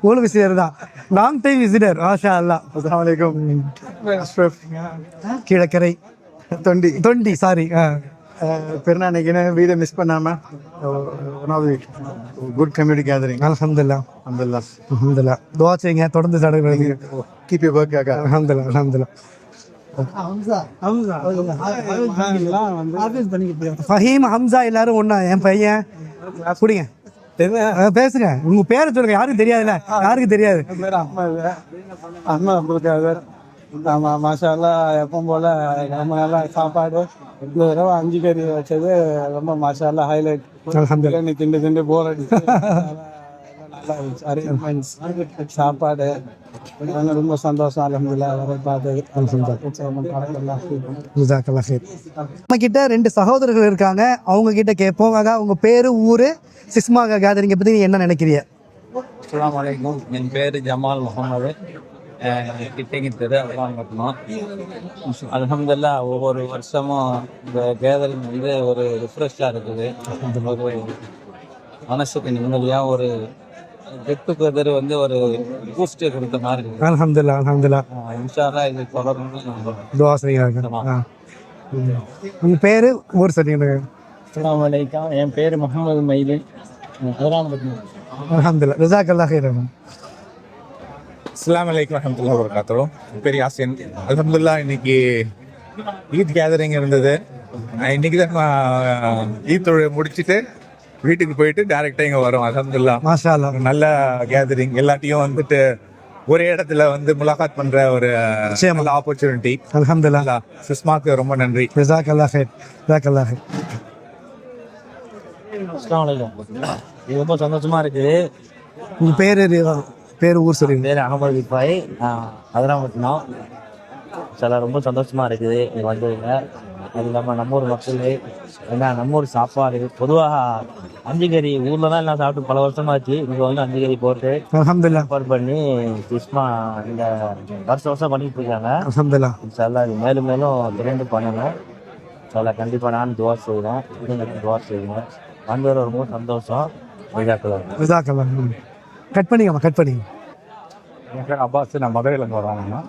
ஊர் விசிட்டர் தான், லாங் டைம் விசிட்டர். மாஷா அல்லாஹ். அஸ்ஸலாமு அலைக்கும். கீழக்கரை தொண்டி சாரி. பெருநாளைக்குன்னு வீடை மிஸ் பண்ணாமல் குட் கம்யூனிட்டி கேதரிங். அல்ஹம்துலில்லாஹ். அல்ஹம்துலில்லாஹ். அல்ஹம்துலில்லாஹ். துஆ செய்யுங்க, தொடர்ந்து தடவை. Keep you work. அல்ஹம்துலில்லாஹ். அல்ஹம்துலில்லாஹ். ஃபஹீம், ஹம்சா எல்லாரும் ஒன்றா. என் பையன் பிடிங்க, பேசுங்க. உங்க பேரை சொல்லுங்க. யாருக்கும் தெரியாதுல்ல, யாருக்கும் தெரியாது. அஹமது. ஆமாம், மாஷா அல்லாஹ். எப்பவும் போல் நம்ம நல்லா சாப்பாடு. இந்த தடவை 5 கறி வச்சது ரொம்ப மாஷா அல்லாஹ் ஹைலைட். அல்ஹம்துலில்லாஹ். திண்டு போர் அடிச்சு நல்லா இருந்துச்சு. அரேஞ்ச்மெண்ட்ஸ், சாப்பாடு ரொம்ப சந்தோஷம். அல்ஹம்துலில்லாஹ். அவரை பார்த்தது. ஜஸாக்கல்லாஹ் ஹைர். நம்ம கிட்ட 2 சகோதரர்கள் இருக்காங்க. அவங்க கிட்ட கேட்போம். உங்க பேரு, ஊரு, சிஸ்மா கேதரிங்கை பத்தி நீங்க என்ன நினைக்கிறீங்க? அஸ்ஸலாமு அலைக்கும். என் பேர் ஜமால் முகமது. கிட்டங்கி தெரு அல்ஹம்துலில்லாஹ். அல்ஹம்துலில்லாஹ். ஒவ்வொரு வருஷமும் இந்த கேதரிங் வந்து ஒரு ரிஃப்ரெஷ்ஷாக இருக்குது. ஒரு மனசுக்கு நிம்மதியாக ஒரு கெட் டுகெதர் வந்து ஒரு பூஸ்ட் கொடுத்த மாதிரி இருக்கு. அல்ஹம்துலில்லாஹ் அல்ஹம்துலில்லாஹ். இன்ஷா அல்லாஹ் இது தொடரணும்னு துஆ செய்யுங்க. உங்கள் பேர் ஊர் சொல்லிடுங்க. அஸ்ஸலாமு அலைக்கும். என் பேர் முகமது மைதீன். அதிராம்பட்டினம். அல்ஹம்துலில்லாஹ். ஜஸாக்கல்லாஹ் ஹைரன். அஸ்ஸலாமு அலைக்கும் வரஹ்மத்துல்லாஹி வபரகாத்துஹு. பேர் யாசின். அல்ஹம்துலில்லாஹ் இன்னைக்கு ஈத் கேதரிங் இருந்தது. இன்னைக்கு தான் ஈத் முடிச்சுட்டு வீட்டுக்கு போயிட்டு டைரெக்டாக இங்கே வரோம். அல்ஹம்துலில்லாஹ் மாஷா அல்லாஹ். நல்ல கேதரிங், எல்லாத்தையும் வந்துட்டு ஒரே இடத்துல வந்து முலாகாத் பண்ற ஒரு நல்ல ஆப்பர்ச்சுனிட்டி. அல்ஹம்துலில்லாஹ். சுஷ்மாக்கு ரொம்ப நன்றி. ஜஸாக்கல்லாஹ் ஹைர். ஜஸாக்கல்லாஹ் ஹைர். அஸ்ஸலாமு அலைக்கும். இது ரொம்ப சந்தோஷமா இருக்குது. உங்கள் பேர் ஊர் சொல்லிடுங்க. பேர் அகமது இப்பாய், அதிராம்பட்டினம். சில ரொம்ப சந்தோஷமா இருக்குது இங்கே வந்ததுங்க. அது இல்லாமல் நம்ம ஊர் மக்கள் ஏன்னா நம்ம ஊர் சாப்பாடு பொதுவாக அஞ்சு கறி ஊரில் தான் எல்லாம் சாப்பிட்டு பல வருஷமாச்சு. இங்கே வந்து அஞ்சு கறி போட்டு அல்ஹம்துலில்லாஹ் ஏற்பாடு பண்ணி சுஷ்மா இந்த வருஷம் பண்ணிட்டு இருக்காங்க. அல்ஹம்துலில்லாஹ். இன்ஷால்லா இது மேலும் மேலும் திரண்டு பண்ணணும். சில கண்டிப்பாக நான் துவா செய்கிறேன், இதுங்களுக்கு துவா செய்கிறேன். வந்தது ரொம்ப சந்தோஷம். ஜஸாக்கல்லாஹ். கட் பண்ணிங்கம்மா, கட் பண்ணிங்க. என் பேர் அப்பாஸ். நான் மதுரையிலேருந்து வரோம்னா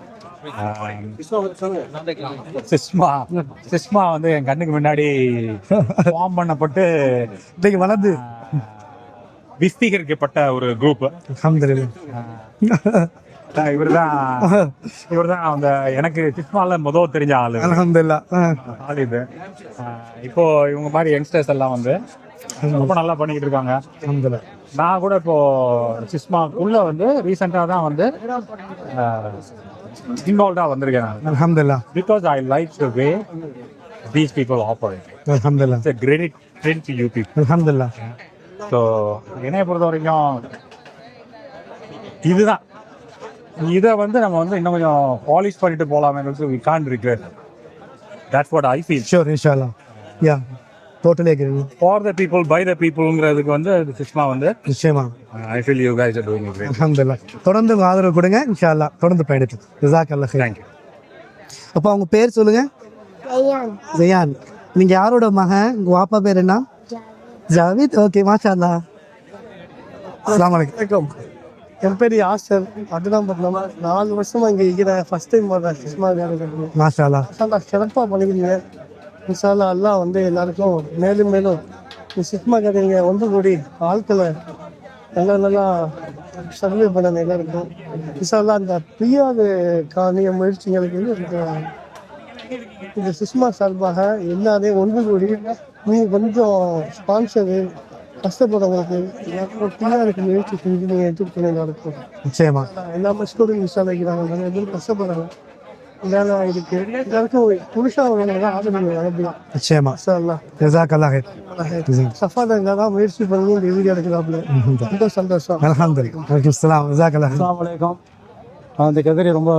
சிஸ்மா வந்து என் கண்ணுக்கு முன்னாடி ஃபார்ம் பண்ணப்பட்டு இன்னைக்கு வளர்ந்து விஸ்தீகரிக்கப்பட்ட ஒரு குரூப். அல்ஹம்துலில்லாஹ். இவர் தான் அந்த எனக்கு சிஸ்மால முதல் தெரிஞ்ச ஆளு. அல்ஹம்துலில்லாஹ். ஆள் இது. இப்போ இவங்க மாதிரி யங்ஸ்டர்ஸ் எல்லாம் வந்து ரொம்ப நல்லா பண்ணிக்கிட்டு இருக்காங்க. அல்ஹம்துலில்லாஹ். நான் கூட இப்போ சிஸ்மாக்குள்ள வந்து ரீசெண்டாக தான் வந்து இன்வால்வ்டாக வந்திருக்கேன் நான். அல்ஹம்துலில்லாஹ். Because I like the way these people operate. அல்ஹம்துலில்லாஹ். It's a great trend to you people. அல்ஹம்துலில்லாஹ். ஸோ என்னைய பொறுத்த வரைக்கும் இதுதான். இதை வந்து நம்ம வந்து இன்னும் கொஞ்சம் பாலிஷ் பண்ணிட்டு போகலாமே. We can't regret. That's what I feel. Sure இன்ஷாஅல்லாஹ். Yeah totally agree. For the people, by the peopleங்கிறதுக்கு வந்து சிஸ்மா வந்து நிச்சயமா. I feel you guys are doing it great. அல்ஹம்துலில்லாஹ். தொடர்ந்து உங்க ஆதரவு கொடுங்க இன்ஷாஅல்லாஹ். தொடர்ந்து பயணித்து. ஜஸாக்கல்லாஹ் ஹைர். Thank you. அப்போ அவங்க பேர் சொல்லுங்க. ஜயான். நீங்க யாரோட மகன்? உங்க வாப்பா பேர் என்ன? ஜாவித். ஓகே மாஷா அல்லாஹ். அஸ்ஸலாமு அலைக்கும். என் பேர் யாசர். அதிராம்பட்டினம். 4 வருஷமா இங்கே இருக்கிறேன். ஃபர்ஸ்ட் டைம் வர்றேன் சுஷ்மா கேதரிங். மாஷா அல்லாஹ். சிறப்பாக பண்ணிக்கிறீங்க. இன்ஷால்லா அல்லாஹ் வந்து எல்லாருக்கும் மேலும் மேலும் இந்த சுஷ்மா கேதரிங் ஒன்று கூடி ஆட்களை நல்லா சர்வே பண்ணணும் எல்லாருக்கும். இன்ஷால்லா அந்த பிரியாத காணிய முயற்சிகளுக்கு இந்த சுஷ்மா சார்பாக எல்லாரையும் ஒன்று கூடி நீங்கள் கொஞ்சம் ஸ்பான்சரு கஷ்டப்படுறவங்களுக்கு எல்லாருக்கும் பிரியாருக்கு முயற்சி செஞ்சு நீங்கள் எடுத்துக்கணும். எல்லாருக்கும் நிச்சயமா. எல்லா ஸ்டூடெண்ட் இன்ஷால்லா இருக்கிறாங்க. நிறைய பேர் கஷ்டப்படுறாங்க. வேலை இருக்கு எல்லாருக்கும் புதுசாக வேலைதான் ஆதரவு. நிச்சயமா. ஜஸாக்கல்லாஹ் ஹைர். சஃபாதா தான் முயற்சி பண்ணி இந்த வீடியோ எடுக்கிறாப்புல. ரொம்ப சந்தோஷம். அல்ஹம்துலில்லாஹ். வலைக்கும் ஸலாம். ஜஸாக்கல்லாஹ் ஹைர். அஸ்ஸலாமு அலைக்கும். அந்த கதிரி ரொம்ப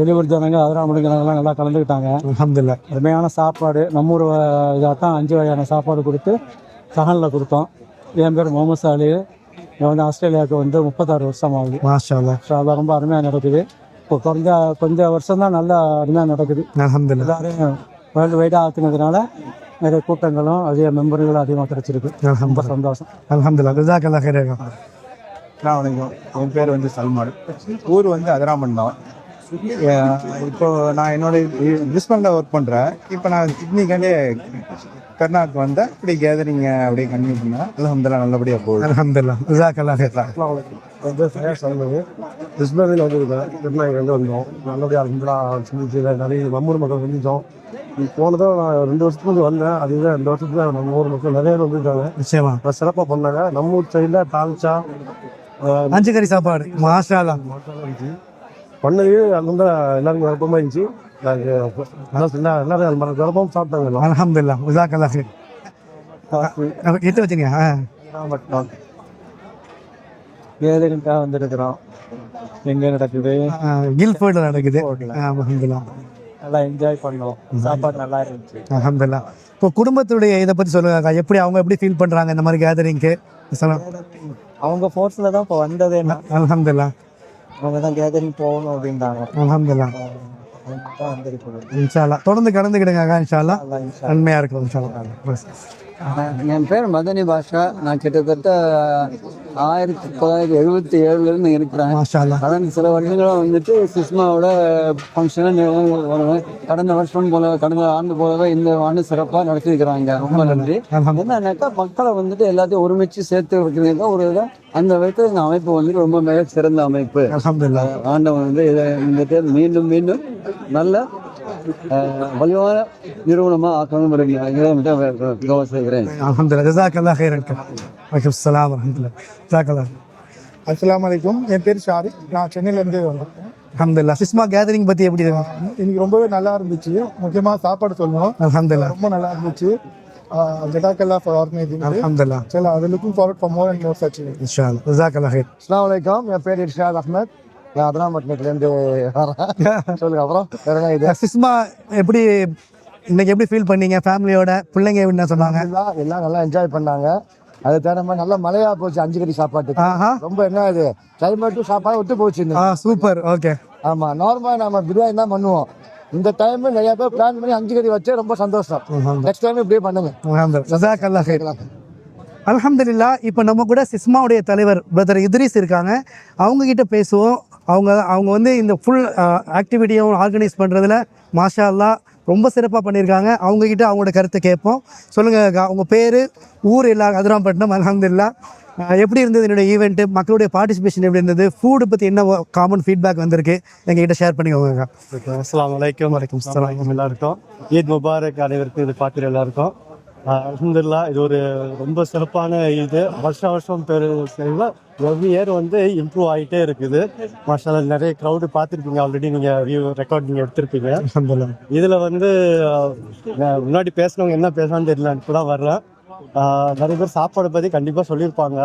வெளியூர் ஜனங்க அதிராம்பட்டினங்கள்லாம் நல்லா கலந்துக்கிட்டாங்க. அல்ஹம்துலில்லாஹ். அருமையான சாப்பாடு நம்ம ஊர் இதாக தான் 5 வகையான சாப்பாடு கொடுத்து சஹனில் கொடுத்தோம். என் பேர் முகமது சாலி. நான் வந்து ஆஸ்திரேலியாவுக்கு வந்து 36 வருஷம் ஆகுது. மாஷா அல்லாஹ். ரொம்ப அருமையாக நடக்குது. இப்போ கொஞ்சம் வருஷம் தான் நல்லா அருமையாக நடக்குது. அல்ஹம்துலில்லாஹ். எல்லாரும் வேர்ல்டு வைடாக ஆக்குனதுனால நிறைய கூட்டங்களும் அதிக மெம்பர்களும் அதிகமாக கிடைச்சிருக்கு. ரொம்ப சந்தோஷம். அல்ஹம்துலில்லாஹ். ஜஸாக்கல்லாஹ் ஹைர். வணக்கம். என் பேர் வந்து சல்மான். ஊர் வந்து அதிராம்பட்டினம். இப்போ நான் என்னோட பிரிஸ்பனில் ஒர்க் பண்ணுறேன். இப்போ நான் சிட்னிக்காண்டே கர்நாடகா வந்தேன். இப்படி கேதரிங் அப்படியே கண்டினியூ பண்ணேன். அல்ஹம்துலில்லாஹ் நல்லபடியாக போகுது. அல்ஹம்துலில்லாஹ். ஜஸாக்கல்லாஹ் ஹைர். என் பேர் ஃபயாஸ் அகமது. பிஸ்மில் வந்துருக்கேன். திருநாய்க்கு வந்தோம். நல்லபடியாக அல்ஹம்துலில்லாஹ் செஞ்சு நிறைய நம்மூர் மக்கள் செஞ்சோம். போனதான் நான் 2 வருஷத்துக்கு வந்தேன். அதுதான் 2 வருஷத்துல நம்ம ஊர் மக்கள் நிறைய பேர் வந்துருக்காங்க. நிச்சயமா. சிறப்பாக பண்ணாங்க. நம்ம ஊர் சைடில் தால்ச்சா 5 கறி சாப்பாடு மாஷா அல்லாஹ் பண்ணது அந்த எல்லாருக்கும் விருப்பமாக இருந்துச்சு. எல்லாரும் விருப்பம் சாப்பிட்டாங்க. அல்ஹம்துலில்லாஹ். ஜஸாக்கல்லாஹ் ஹைர். எட்டு வச்சுங்க. கேதரிங்காக வந்துருக்குறோம். எங்கே நடக்குது? கில்ஃபோர்டில் நடக்குது. அல்ஹம்துலில்லாஹ். நல்லா என்ஜாய் பண்ணோம். சாப்பாடு நல்லா இருந்துச்சு. அல்ஹம்துலில்லாஹ். இப்போ குடும்பத்துடைய இதை பற்றி சொல்லுங்க. எப்படி அவங்க எப்படி ஃபீல் பண்ணுறாங்க இந்த மாதிரி கேதரிங்க்கு? அவங்க ஃபோர்ஸில் தான் இப்போ வந்ததே. அல்ஹம்துலில்லாஹ். அவங்க தான் கேதரிங் போகணும் அப்படின்றாங்க. அல்ஹம்துலில்லாஹ். இன்ஷா அல்லாஹ் தொடர்ந்து கலந்துக்கிடுங்க. இன்ஷா அல்லாஹ் நன்மையாக இருக்கும். இன்ஷா அல்லாஹ். என் பேர் மதனி பாஷா. நான் கிட்டத்தட்ட 1977 இருக்கிறேன். கடந்த சில வருஷங்களாக வந்துட்டு சிஸ்மாவோட ஃபங்க்ஷனை வருவேன். கடந்த ஆண்டு போலவே இந்த ஆண்டு சிறப்பாக நடத்திருக்கிறாங்க. ரொம்ப நன்றி. என்னன்னாக்கா மக்களை வந்துட்டு எல்லாத்தையும் ஒருமிச்சு சேர்த்து வைக்கிறது தான் ஒரு இதாக அந்த விதத்தில் இந்த அமைப்பு வந்துட்டு ரொம்ப மிக சிறந்த அமைப்பு. ஆண்டவன் வந்து இதை இந்த தேர்தல் மீண்டும் மீண்டும் நல்ல வலிவான நிறுவனமாக ஆக்கணும் செய்கிறேன். அஸ்ஸலாமு அலைக்கும். என் பேர் ஷாரிக். நான் சென்னையிலேருந்து வந்தேன். அல்ஹம்துலில்லாஹ். சிஸ்மா கேதரிங் பற்றி எப்படி இருக்கு? இன்னைக்கு ரொம்பவே நல்லா இருந்துச்சு. முக்கியமாக சாப்பாடு சொல்லணும். அல்ஹம்துலில்லாஹ். ரொம்ப நல்லா இருந்துச்சு. ஜஸாக்கல்லாஹ் ஃபார் ஆர்கனைசிங். அல்ஹம்துலில்லாஹ். சரி, I looking forward for more and more such. இன்ஷாஅல்லாஹ். ஜஸாக்கல்லாஹ் ஹைர். அஸ்ஸலாமு அலைக்கும். என் பேர் இர்ஷாத் அஹ்மத். நான் அதனாமட்டிலேருந்து வரேன். சொல்லுங்க. அப்புறம் வேற என்ன இது? சிஸ்மா எப்படி இன்னைக்கு எப்படி ஃபீல் பண்ணீங்க? ஃபேமிலியோட பிள்ளைங்க என்ன சொன்னாங்க? எல்லாம் நல்லா என்ஜாய் பண்ணாங்க. அது தவிர நல்ல மழையா போச்சு. 5 கறி சாப்பாட்டுக்கு ரொம்ப என்ன இது கிளைமேட்டும் சாப்பாடு விட்டு போச்சு. சூப்பர். ஓகே. ஆமா, நார்மலா நம்ம பிரியாணி தான் பண்ணுவோம். இந்த டைம் நிறைய பேர் பிளான் பண்ணி 5 கறி வச்சு ரொம்ப சந்தோஷம். நெக்ஸ்ட் டைம் இப்படியே பண்ணுங்க. ஜஸாக்கல்லாஹ் ஹைர். அல்ஹம்துலில்லாஹ். இப்போ நம்ம கூட சிஸ்மாவுடைய தலைவர் பிரதர் இத்ரீஸ் இருக்காங்க. அவங்கக்கிட்ட பேசுவோம். அவங்க வந்து இந்த ஃபுல் ஆக்டிவிட்டியும் ஆர்கனைஸ் பண்ணுறதுல மாஷா அல்லாஹ் ரொம்ப சிறப்பாக பண்ணியிருக்காங்க. அவங்கக்கிட்ட அவங்களோட கருத்தை கேட்போம். சொல்லுங்கள், உங்கள் பேர், ஊர் எல்லாம் அதிராம்பட்டினம். அல்ஹம்துலில்லாஹ். எப்படி இருந்தது என்னுடைய ஈவெண்ட்டு? மக்களுடைய பார்ட்டிசிபேஷன் எப்படி இருந்தது? ஃபுட்டு பற்றி என்ன காமன் ஃபீட்பேக் வந்திருக்கு எங்ககிட்ட ஷேர் பண்ணிக்கோங்க. அஸ்ஸலாமு அலைக்கும். வலைக்கும் அஸ்ஸலாம். எல்லாருக்கும் ஈத் முபாரக். அனைவருக்கும் இது பார்க்குற எல்லாருக்கும் அல்ஹம்துலில்லாஹ். இது ஒரு ரொம்ப சிறப்பான இது. வருஷம் சரிங்களா, எவ்ரி இயர் வந்து இம்ப்ரூவ் ஆகிட்டே இருக்குது. மாஷாஅல்லாஹ். நிறைய க்ரௌடு பார்த்துருப்பீங்க ஆல்ரெடி. நீங்கள் ரெக்கார்ட் நீங்கள் எடுத்திருப்பீங்க. இதில் வந்து முன்னாடி பேசுனவங்க என்ன பேசலான்னு தெரியல, இப்போ தான் வர்றேன். நிறைய பேர் சாப்பாடை பற்றி கண்டிப்பாக சொல்லியிருப்பாங்க.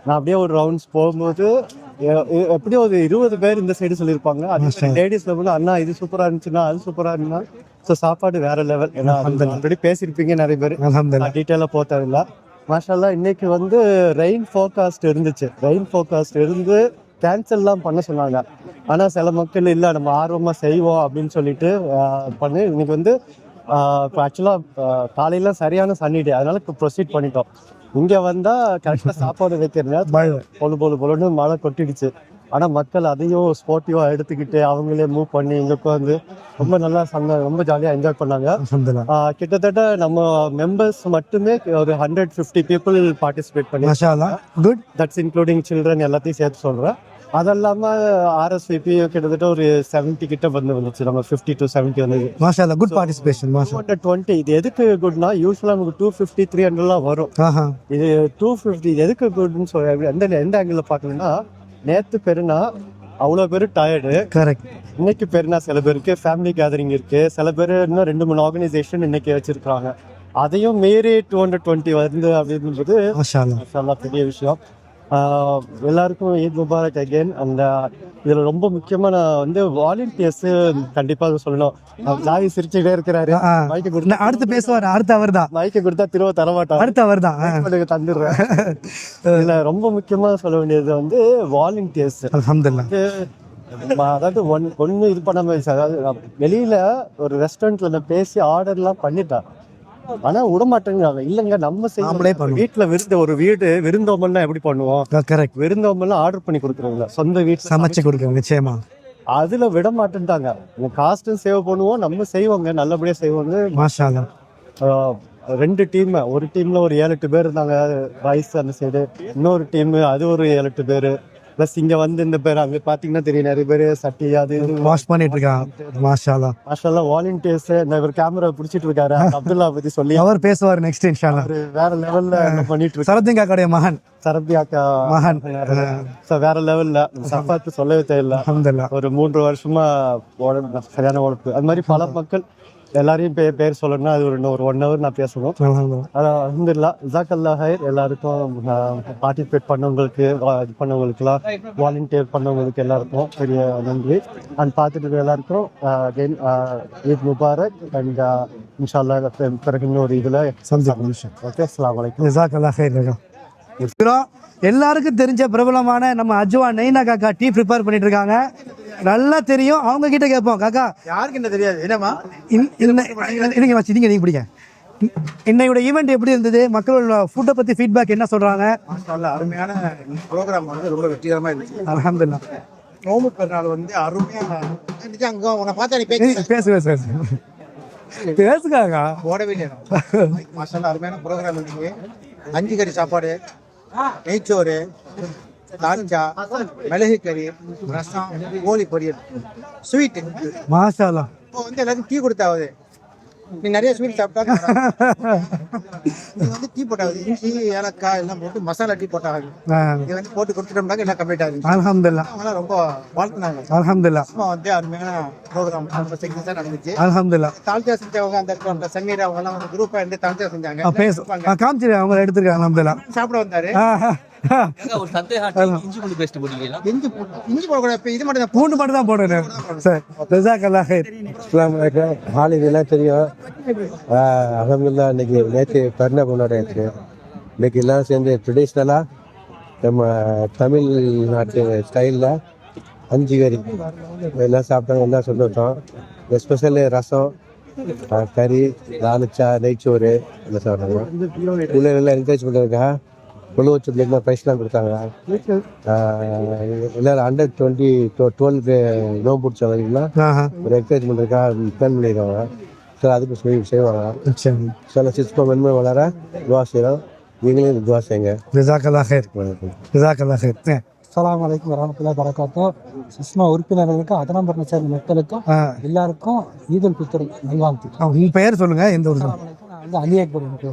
நான் அப்படியே ஒரு ரவுண்ட்ஸ் போகும்போது எப்படியும் ஒரு 20 பேர் இந்த சைடு சொல்லியிருப்பாங்க. அதே லேடிஸில் கூட அண்ணா இது சூப்பராக இருந்துச்சுன்னா அது சூப்பராக இருந்தா. ஸோ சாப்பாடு வேற லெவல். ஏன்னா ஆல்ரெடி பேசியிருப்பீங்க நிறைய பேர். டீட்டெயிலாக போத்ததில்லை. மாஷாஅல்லாஹ். இன்னைக்கு வந்து ரெயின் ஃபோர்காஸ்ட் இருந்துச்சு. ரெயின் ஃபோர்காஸ்ட் இருந்து கேன்சல்லாம் பண்ண சொன்னாங்க. ஆனால் சில மக்கள் இல்லை நம்ம ஆர்வமாக செய்வோம் அப்படின்னு சொல்லிட்டு பண்ணி இன்னைக்கு வந்து இப்போ ஆக்சுவலாக காலையில் சரியான சன்னி டே, அதனால இப்போ ப்ரொசீட் பண்ணிட்டோம். இங்கே வந்தால் கரெக்டாக சாப்பாடு வைக்கிறதுனால பொழுன்னு மழை கொட்டிடுச்சு. ஆனால் மக்கள் அதையும் ஸ்போர்ட்டிவாக எடுத்துக்கிட்டு அவங்களே மூவ் பண்ணி இங்கே உட்காந்து ரொம்ப நல்லா ரொம்ப ஜாலியாக என்ஜாய் பண்ணாங்க. கிட்டத்தட்ட நம்ம மெம்பர்ஸ் மட்டுமே ஒரு 150 பீப்புள் பார்ட்டிசிபேட் பண்ணி. குட். தட்ஸ் இன்க்ளூடிங் சில்ட்ரன் எல்லாத்தையும் சேர்த்து சொல்கிறேன். அது இல்லாமல் RSVP கிட்டத்தட்ட ஒரு 70 கிட்ட வந்துச்சு. நம்ம 50 to 70 வந்தது. மாஷாஅல்லாஹ். Good participation. 220. இது எதுக்கு குட்னா, யூஸ்வலாக நமக்கு 250 300 வரும். இது 250 எதுக்கு குட்னு சொல்ல எந்த ஆங்கிளில் பார்க்கணும்னா, நேற்று பெருனா அவ்வளோ பேர் டயர்டு. கரெக்ட். இன்னைக்கு பெருனா சில பேருக்கு ஃபேமிலி கேதரிங் இருக்கு. சில பேர் இன்னும் 2-3 ஆர்கனைசேஷன் இன்னைக்கு வச்சிருக்காங்க. அதையும் மீறி 220 வருது அப்படின்றது மாஷாஅல்லாஹ் பெரிய விஷயம். எல்லாருக்கும் ஈத் முபாரக் அகெயின். அந்த இதில் ரொம்ப முக்கியமாக நான் வந்து வாலண்டியர்ஸ் கண்டிப்பாக சொல்லணும். ஜாவி சிரிச்சுட்டே இருக்கிறாரு. மைக்கு கொடுத்து அடுத்து பேசுவார். அடுத்து அவர் தான். மைக்கு கொடுத்தா திரும்ப தரமாட்டார். அடுத்து அவர் தான். தந்துடுறேன். இதில் ரொம்ப முக்கியமாக சொல்ல வேண்டியது வந்து வாலண்டியர்ஸ். அல்ஹம்துலில்லாஹ். அதாவது ஒன்று இது பண்ணாம, அதாவது வெளியில் ஒரு ரெஸ்டாரண்ட்டில் நான் பேசி ஆர்டர்லாம் பண்ணிட்டேன். ஆனா விட மாட்டேங்கிறாங்க. இல்லைங்க நம்ம வீட்டுல ஒரு வீடு விருந்தோம்பல்னா எப்படி பண்ணுவோம்? கரெக்ட். விருந்தோம்பல்லாம் ஆர்டர் பண்ணி கொடுக்குறோம்ல, சொந்த வீட்டுல சமைச்சு கொடுக்குறோம். நிச்சயமா. அதுல விட மாட்டேன்ட்டாங்க. காஸ்ட்டும் சேவ் பண்ணுவோம், நம்ம செய்வோங்க, நல்லபடியா செய்வோங்க. மாஷாஅல்லாஹ். 2 டீம். ஒரு டீம்ல ஒரு 7-8 பேர் இருந்தாங்க. ரைஸ் அந்த சைடு. இன்னொரு டீம் அது ஒரு 7-8 பேர். ப்ளஸ் இங்க வந்து இந்த பேர் அங்கே பார்த்தீங்கன்னா தெரியும், நிறைய பேர் சட்டி அது வாஷ் பண்ணிட்டு இருக்காங்க. மாஷாஅல்லாஹ். மாஷாஅல்லாஹ். வாலண்டியர்ஸ். இவர் கேமரா பிடிச்சிட்டு இருக்காரு. அப்துல்லா பத்தி சொல்லி அவர் பேசுவார் நெக்ஸ்ட் இன்ஷாஅல்லாஹ். வேற லெவல்ல பண்ணிட்டு இருக்காரு. சரபியாக்காவுடைய மகன். சரபியாக்கா மகன். வேற லெவல்ல சப்பாத்து சொல்லவே தேவையில்லை. அல்ஹம்துலில்லாஹ். ஒரு 3 வருஷமா சரியான உழைப்பு. அது மாதிரி பல மக்கள் எல்லாரையும் பேர் சொல்லணும்னா அது ஒரு 1 hour நான் பேசணும். அல்ஹம்துலில்லாஹ். ஜஸாக்கல்லாஹ் ஹைர். எல்லாருக்கும் பார்ட்டிசிபேட் பண்ணவங்களுக்கு, இது பண்ணவங்களுக்குலாம், வாலண்டியர் பண்ணவங்களுக்கு எல்லாருக்கும் பெரிய நன்றி. அண்ட் பார்த்துட்டு எல்லாருக்கும் அகைன் ஈத் முபாரக். அண்ட் இன்ஷாஅல்லாஹ் பிறகு இன்னொரு இதில் சந்திப்போம். ஓகே, அஸ்ஸலாமு அலைக்கும். ஜஸாக்கல்லாஹ் ஹைர். எல்லாருக்கும் தெரிஞ்ச பிரபலமான நம்ம அஜ்வா நைனா காக்கா டீ ப்ரிப்பேர் பண்ணிட்டு இருக்காங்க. நல்லா தெரியும். அவங்க கிட்ட கேட்போம். காக்கா யாருக்கு என்ன தெரியாது. என்னமா நீங்க பிடிக்க இன்னையோட ஈவெண்ட் எப்படி இருந்தது? மக்களோட ஃபுட்டை பற்றி ஃபீட்பேக் என்ன சொல்கிறாங்க? நல்ல அருமையான ப்ரோக்ராம் வந்து ரொம்ப வெற்றிகரமாக இருந்துச்சு. அல்ஹம்துலில்லாஹ். நோம்பு பெருநாள் வந்து அருமையாக அங்கே உன்னை பார்த்தா நீ பேசுக்காங்க ஓடவே இல்லை. மாஷால்லா அருமையான ப்ரோக்ராம் இருந்துச்சு. 5 கறி சாப்பாடு, நெய்ச்சோறு, தால்ச்சா, மிளகு கறி, ரசம், கோழி பொரியல், ஸ்வீட்டு. மாஷா அல்லாஹ். இப்போ வந்து எல்லாத்தையும் டீ கொடுத்தாவது. நீ நிறைய ஸ்வீட் சாப்பிட்டா நீ வந்து டீ போட்டாவது. இஞ்சி, ஏலக்காய் எல்லாம் போட்டு மசாலா டீ போட்டாங்க. இது வந்து போட்டு கொடுத்துட்டோம்னாக்க எல்லாம் கம்ப்ளீட் ஆகுது. அல்ஹம்துலில்லாஹ். அவங்களாம் ரொம்ப வாழ்த்துனாங்க. அல்ஹம்துலில்லாஹ். வந்து அருமையான ப்ரோக்ராம் ரொம்ப சக்ஸஸாக நடந்துச்சு. அல்ஹம்துலில்லாஹ். தாழ்த்தியா செஞ்சவங்க அந்த இருக்கிற சமீர் அவங்க எல்லாம் ஒரு குரூப்பா இருந்து தாழ்த்தியா செஞ்சாங்க. காமிச்சிருக்கேன், அவங்க எடுத்துருக்காங்க. அல்ஹம்துலில்லாஹ். சாப்பிட வந்தாரு. ஒரு சந்தேகம், இஞ்சி பூண்டு பேஸ்ட் போடுவீங்களா? இஞ்சி போடக்கூடாது. இப்ப இது மட்டும் தான் பூண்டு மட்டும் தான் போடுறேன் சார். ஜஸாக்கல்லாஹ் ஹைர். இதெல்லாம் தெரியும். அல்ஹம்துலில்லாஹ். இன்னைக்கு நேற்று பெருநாள் கொண்டாடியாச்சு. இன்னைக்கு எல்லாம் சேர்ந்து ட்ரெடிஷ்னலாக நம்ம தமிழ்நாட்டு ஸ்டைலில் 5 கறி எல்லாம் சாப்பிட்டாங்க. எல்லாம் சந்தோஷம். எஸ்பெஷலி ரசம், கறி, தால்ச்சா, நெய்ச்சோறு எல்லாம் சாப்பிட்டாங்க. பிள்ளைகள் என்கரேஜ் பண்ணுறதுக்காக கொழு வச்ச பிள்ளைங்க ப்ரைஸ்லாம் கொடுத்தாங்க. எல்லாரும் அண்டர் 12 நோம்பு பிடிச்சவங்கலாம் ஒரு என்கரேஜ் பண்ணுறதுக்காக பிளான் பண்ணியிருக்காங்க. ஸோ அதுக்கு செய்வாங்க. சில சிஸ்டம் மென்மை வளர துவா செய்கிறோம். நீங்களே துவா செய்யுங்க. ஜஸாக்கல்லாஹ் ஹைர். ஜஸாக்கல்லாஹ் ஹைர். அஸ்ஸலாமு அலைக்கும் வரஹ்மத்துல்லாஹி வபரகாத்துஹு. சிஸ்மா உறுப்பினர்களுக்கும் அதனாம்பரம் சேர்ந்த மக்களுக்கும் எல்லாருக்கும் ஈதுல் ஃபித்ர் நல்வாழ்த்து. உங்கள் பெயர் சொல்லுங்கள், எந்த ஊர்? அலி அக்பர்.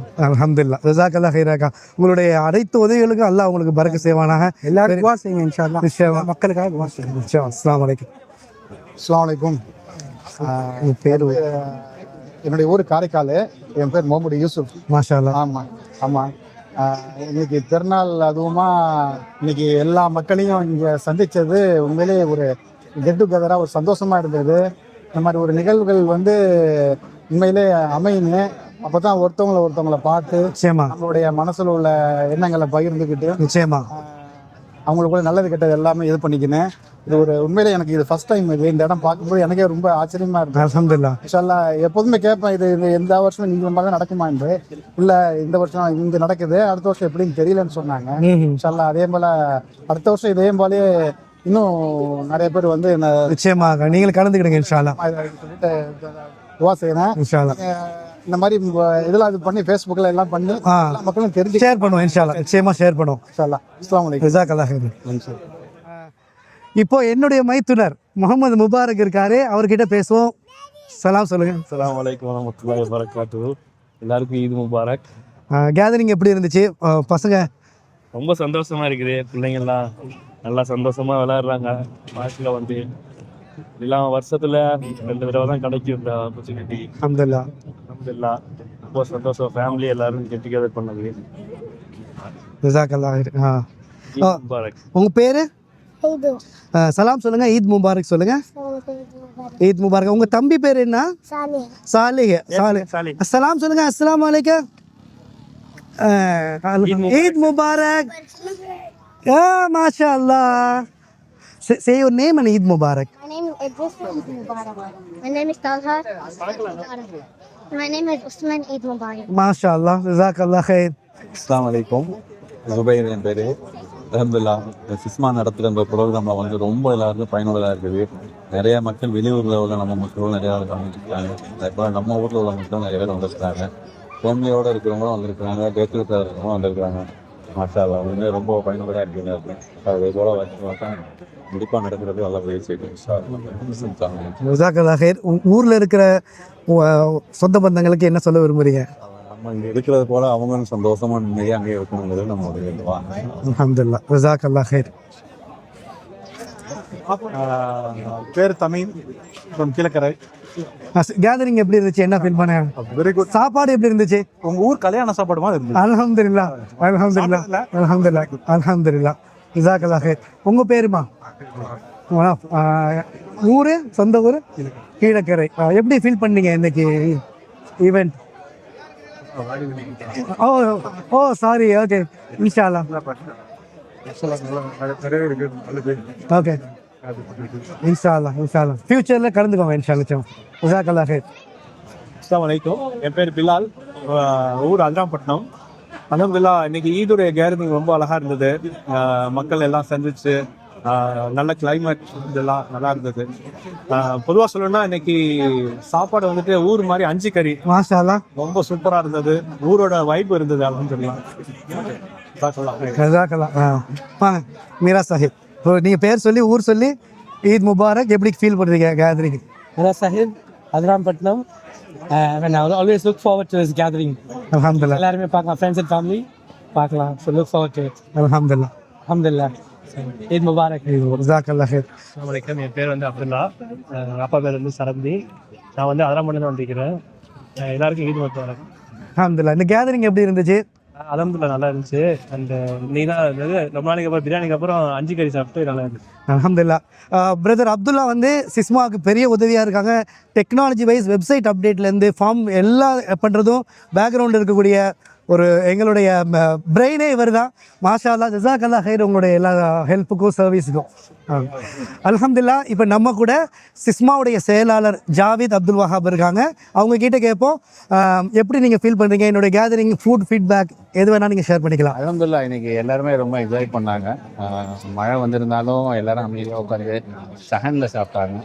அல்ஹம்துலில்லாஹ். ஜஸாக்கல்லாஹ் ஹைராக்கா. உங்களுடைய அனைத்து உதவிகளுக்கும் அல்லாஹ் உங்களுக்கு பரக்க செய்வானாக. எல்லாரும் துவா செய்யுங்க இன்ஷா அல்லாஹ். மக்களுக்காக துவா செய்யுங்க. அஸ்ஸலாமு அலைக்கும். அஸ்ஸலாமு அலைக்கும். உங்கள் பேர்? என்னுடைய ஊர் காரைக்கால். என் பேர் முகமது யூசுப். மாஷா அல்லாஹ். ஆமாம் ஆமாம். இன்னைக்கு திருநாள், அதுவுமா இன்னைக்கு எல்லா மக்களையும் இங்கே சந்தித்தது உண்மையிலே ஒரு கெட் டுகெதராக ஒரு சந்தோஷமாக இருந்தது. இந்த மாதிரி ஒரு நிகழ்வுகள் வந்து உண்மையிலே அமையுங்க. அப்போ தான் ஒருத்தவங்களை பார்த்து நிச்சயமா நம்மளுடைய மனசில் உள்ள எண்ணங்களை பகிர்ந்துக்கிட்டு நிச்சயமா அவங்களுக்குள்ள நல்லது கெட்டது எல்லாமே இது பண்ணிக்கினேன். இது ஒரு உண்மையிலே எனக்கு இது ஃபர்ஸ்ட் டைம். இது இந்த இடம் பார்க்கும்போது எனக்கே ரொம்ப ஆச்சரியமா இருக்கு. அல்ஹம்துலில்லாஹ். இன்ஷா அல்லாஹ் எப்போதுமே கேட்பேன், இது எந்த வருஷம் இந்த மாதிரி தான் நடக்குமா என்று. இல்லை, இந்த வருஷம் இங்கே நடக்குது, அடுத்த வருஷம் எப்படின்னு தெரியலன்னு சொன்னாங்க. இன்ஷா அல்லாஹ் அதே போல் அடுத்த வருஷம் இதே போலே இன்னும் நிறைய பேர் வந்து நிச்சயமாக நீங்கள் கலந்துக்கிடுங்க இன்ஷா அல்லாஹ். சொல்லிட்டு துவா செய்யறேன். இன்ஷா அல்லாஹ். இந்த மாதிரி இதெல்லாம் இது பண்ணி ஃபேஸ்புக்கில் எல்லாம் பண்ணி மக்களும் தெரிஞ்சு ஷேர் பண்ணுவோம். இன்ஷா அல்லாஹ் நிச்சயமா ஷேர் பண்ணுவோம். இன்ஷா அல்லாஹ். அஸ்ஸலாமு அலைக்கும். ஜஸாக்கல்லாஹ் ஹைர். இப்போ என்னுடைய மைத்துனர் முகமது முபாரக் இருக்காரு, அவர்கிட்ட பேசுவோம். சலாம் சொல்லுங்க. அஸ்ஸலாமு அலைக்கும் வரஹ்மத்துல்லாஹி வபரகாத்துஹு. எல்லாருக்கும் ஈத் முபாரக். கேதரிங் எப்படி இருந்துச்சு? பசங்க ரொம்ப சந்தோஷமா இருக்குது. பிள்ளைங்கள்லாம் நல்லா சந்தோஷமா விளையாடுறாங்க. மாசில் வந்து எல்லாம் வருஷத்துல 2 தடவை தான் கிடைக்கும் இந்த ஆப்பர்ச்சுனிட்டி. அல்ஹம்துலில்லாஹ். அல்ஹம்துலில்லாஹ். ரொம்ப சந்தோஷம். ஃபேமிலி எல்லாரும் கெட் டுகெதர் பண்ணது. ஜஸாக்கல்லாஹ் ஹைர். ஈத் முபாரக். உங்க பேரு? சலாம் சொல்லுங்க. ஈத் முபாரக் சொல்லுங்க. ஈத் முபாரக். உங்க தம்பி பேர் என்ன? சாலிஹ். சாலிஹ். அஸ்ஸலாம் சொல்லுங்க. அஸ்ஸலாமு அலைக்கும். Eid Mubarak. Masha Allah. Say your name and Eid Mubarak. My name is Idris Eid Mubarak. My name is Talha. My name is Usman Eid Mubarak. Masha Allah. Jazakallah khair. அஸ்ஸலாமு அலைக்கும். ஜுபைர் என் பேர். அல்ஹம்துலில்லாஹ். சிஸ்மா நடத்துகிற இந்த ப்ரோக்ராமில் வந்து ரொம்ப எல்லாருக்கும் பயனுள்ளதாக இருக்குது. நிறைய மக்கள் வெளியூரில் உள்ள நம்ம மக்களும் நிறையா கலந்துருக்காங்க. இப்போ நம்ம ஊரில் உள்ள மக்கள் நிறைய பேர் வந்திருக்காங்க. ஃபேமிலியோடு இருக்கிறவங்களும் வந்திருக்காங்க. டேட்டில் இருக்கிறவங்களும் வந்திருக்காங்க. மாஷா அல்லாஹ். வந்து ரொம்ப பயனுள்ளதாக இருக்குது. அதே போல் வச்சு கண்டிப்பாக நடக்கிறது நல்லபடியாக செய்யும். ஜஸாக்கல்லாஹ் ஹைர். ஊரில் இருக்கிற சொந்த பந்தங்களுக்கு என்ன சொல்ல விரும்புறீங்க? நம்ம இங்கே இருக்கிறது போல அவங்களும் சந்தோஷமா நிம்மதியாக அங்கேயே இருக்கணுங்கிறது நம்மளுடைய இதுவா. அல்ஹம்துலில்லாஹ். ஜஸாக்கல்லாஹ் ஹைர். பேர் தமிழ் ஃப்ரம் கீழக்கரை. கேதரிங் எப்படி இருந்துச்சு? என்ன ஃபீல் பண்ண? Very good. சாப்பாடு எப்படி இருந்துச்சு? உங்க ஊர் கல்யாண சாப்பாடு மாதிரி இருந்துச்சு. அல்ஹம்துலில்லாஹ். அல்ஹம்துலில்லாஹ். அல்ஹம்துலில்லாஹ். அல்ஹம்துலில்லாஹ். ஜஸாக்கல்லாஹ் ஹைர். உங்க பேருமா? ஊரு, சொந்த ஊர் கீழக்கரை. எப்படி ஃபீல் பண்ணீங்க இன்னைக்கு ஈவெண்ட்? ஓ சாரி. ஓகே இன்ஷா அல்லாஹ். ஓகே இன்ஷா அல்லாஹ். இன்ஷா அல்லாஹ் ஃபியூச்சரில் கலந்துக்கோங்க இன்ஷா அல்லாஹ். ஜஸாக்கல்லாஹ் ஹைர். அஸ்ஸலாமு அலைக்கும். என் பேர் பிலால், ஊர் அதிராம்பட்டினம். அல்ஹம்துலில்லாஹ் இன்னைக்கு ஈதுடைய கேதரிங் ரொம்ப அழகா இருந்தது. மக்கள் எல்லாம் சந்திச்சு நல்ல கிளைமேட் இதெல்லாம் நல்லா இருந்தது. பொதுவாக சொல்லணும்னா இன்னைக்கு சாப்பாடு வந்துட்டு ஊர் மாதிரி 5 கறி மாஷா அல்லாஹ் ரொம்ப சூப்பராக இருந்தது. ஊரோட வைப் இருந்தது. அல்ஹம்துலில்லாஹ். வாங்க மீரா சாஹிப், இப்போ நீங்கள் பேர் சொல்லி ஊர் சொல்லி ஈத் முபாரக், எப்படி ஃபீல் பண்ணுறீங்க gathering? Mira Sahib, Adirampatnam. And I will always look forward to this gathering. அல்ஹம்துலில்லாஹ். எல்லாருமே பார்க்கலாம், ஃப்ரெண்ட்ஸ் அண்ட் ஃபேமிலி பார்க்கலாம். So look forward to it. அல்ஹம்துலில்லாஹ். அல்ஹம்துலில்லாஹ். ஈத் முபாரக். ஜஸாக்கல்லாஹ் ஹைர். அஸ்ஸலாமு அலைக்கும். என் பேர் வந்து அப்துல்லா, அப்பா பேர் வந்து சரந்தி. நான் வந்து அதிராம்பட்டினம் வந்திருக்கிறேன். எல்லாருக்கும் ஈத் முபாரக். அல்ஹம்துலில்லாஹ். இந்த கேதரிங் எப்படி இருந்துச்சு? அல்ஹம்துலில்லாஹ் நல்லா இருந்துச்சு. அண்ட் இன்னைக்கு தான் ரொம்ப நாளைக்கு அப்புறம் பிரியாணிக்கு அப்புறம் 5 கறி சாப்பிட்டு நல்லா இருந்துச்சு. அல்ஹம்துலில்லாஹ். பிரதர் அப்துல்லா வந்து சிஸ்மாவுக்கு பெரிய உதவியாக இருக்காங்க. டெக்னாலஜி வைஸ் வெப்சைட் அப்டேட்லேருந்து ஃபார்ம் எல்லாம் பண்ணுறதும் பேக்ரவுண்டில் இருக்கக்கூடிய ஒரு எங்களுடைய பிரெயினே இவர் தான். மாஷா அல்லாஹ், ஜஸாக்கல்லாஹ் ஹைர் உங்களுடைய எல்லா ஹெல்ப்புக்கும் சர்வீஸுக்கும். அல்ஹம்துலில்லாஹ். இப்போ நம்ம கூட சிஸ்மாவுடைய செயலாளர் ஜாவித் அப்துல் வஹாப் இருக்காங்க. அவங்க கிட்ட கேட்போம், எப்படி நீங்கள் ஃபீல் பண்ணுறீங்க? என்னுடைய கேதரிங் ஃபுட் ஃபீட்பேக் எது வேணால் நீங்கள் ஷேர் பண்ணிக்கலாம். அல்ஹம்துலில்லாஹ் இன்னைக்கு எல்லாருமே ரொம்ப என்ஜாய் பண்ணாங்க. மழை வந்திருந்தாலும் எல்லாரும் அமைதியாக உட்காந்து சஹன்ல சாப்பிட்டாங்க.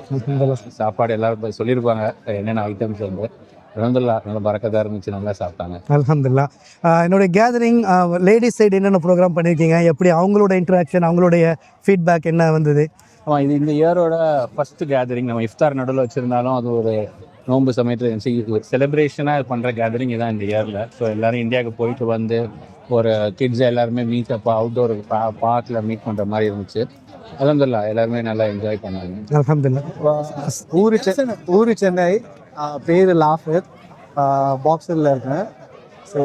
சாப்பாடு எல்லாரும் சொல்லியிருப்பாங்க என்னென்ன ஐட்டம்ஸ் வந்து. அல்ஹம்துலில்லாஹ் நல்ல பரக்கத்தாக இருந்துச்சு, நல்லா சாப்பிட்டாங்க. அல்ஹம்துலில்லாஹ். என்னுடைய கேதரிங் லேடிஸ் சைடு என்னென்ன ப்ரோக்ராம் பண்ணியிருக்கீங்க, எப்படி அவங்களோட இன்ட்ராக்ஷன், அவங்களுடைய ஃபீட்பேக் என்ன வந்தது? ஆமாம், இது இந்த இயரோட ஃபர்ஸ்ட் கேதரிங். நம்ம இஃப்தார் நடுவில் வச்சுருந்தாலும் அது ஒரு நோன்பு சமயத்தில் இருந்துச்சு. செலிப்ரேஷனாக பண்ணுற கேதரிங் இதான் இந்த இயரில். ஸோ எல்லோரும் இந்தியாவுக்கு போயிட்டு வந்து ஒரு கிட்ஸ் எல்லாருமே மீட் அப்போ அவுட்டோர் பார்க்கில் மீட் பண்ணுற மாதிரி இருந்துச்சு. அல்ஹம்துலில்லாஹ் எல்லாருமே நல்லா என்ஜாய் பண்ணாங்க. அல்ஹம்துலில்லாஹ். ஊர் சென்னை, பேர் லாஃபர், பாக்ஸரில் இருக்கேன். ஸோ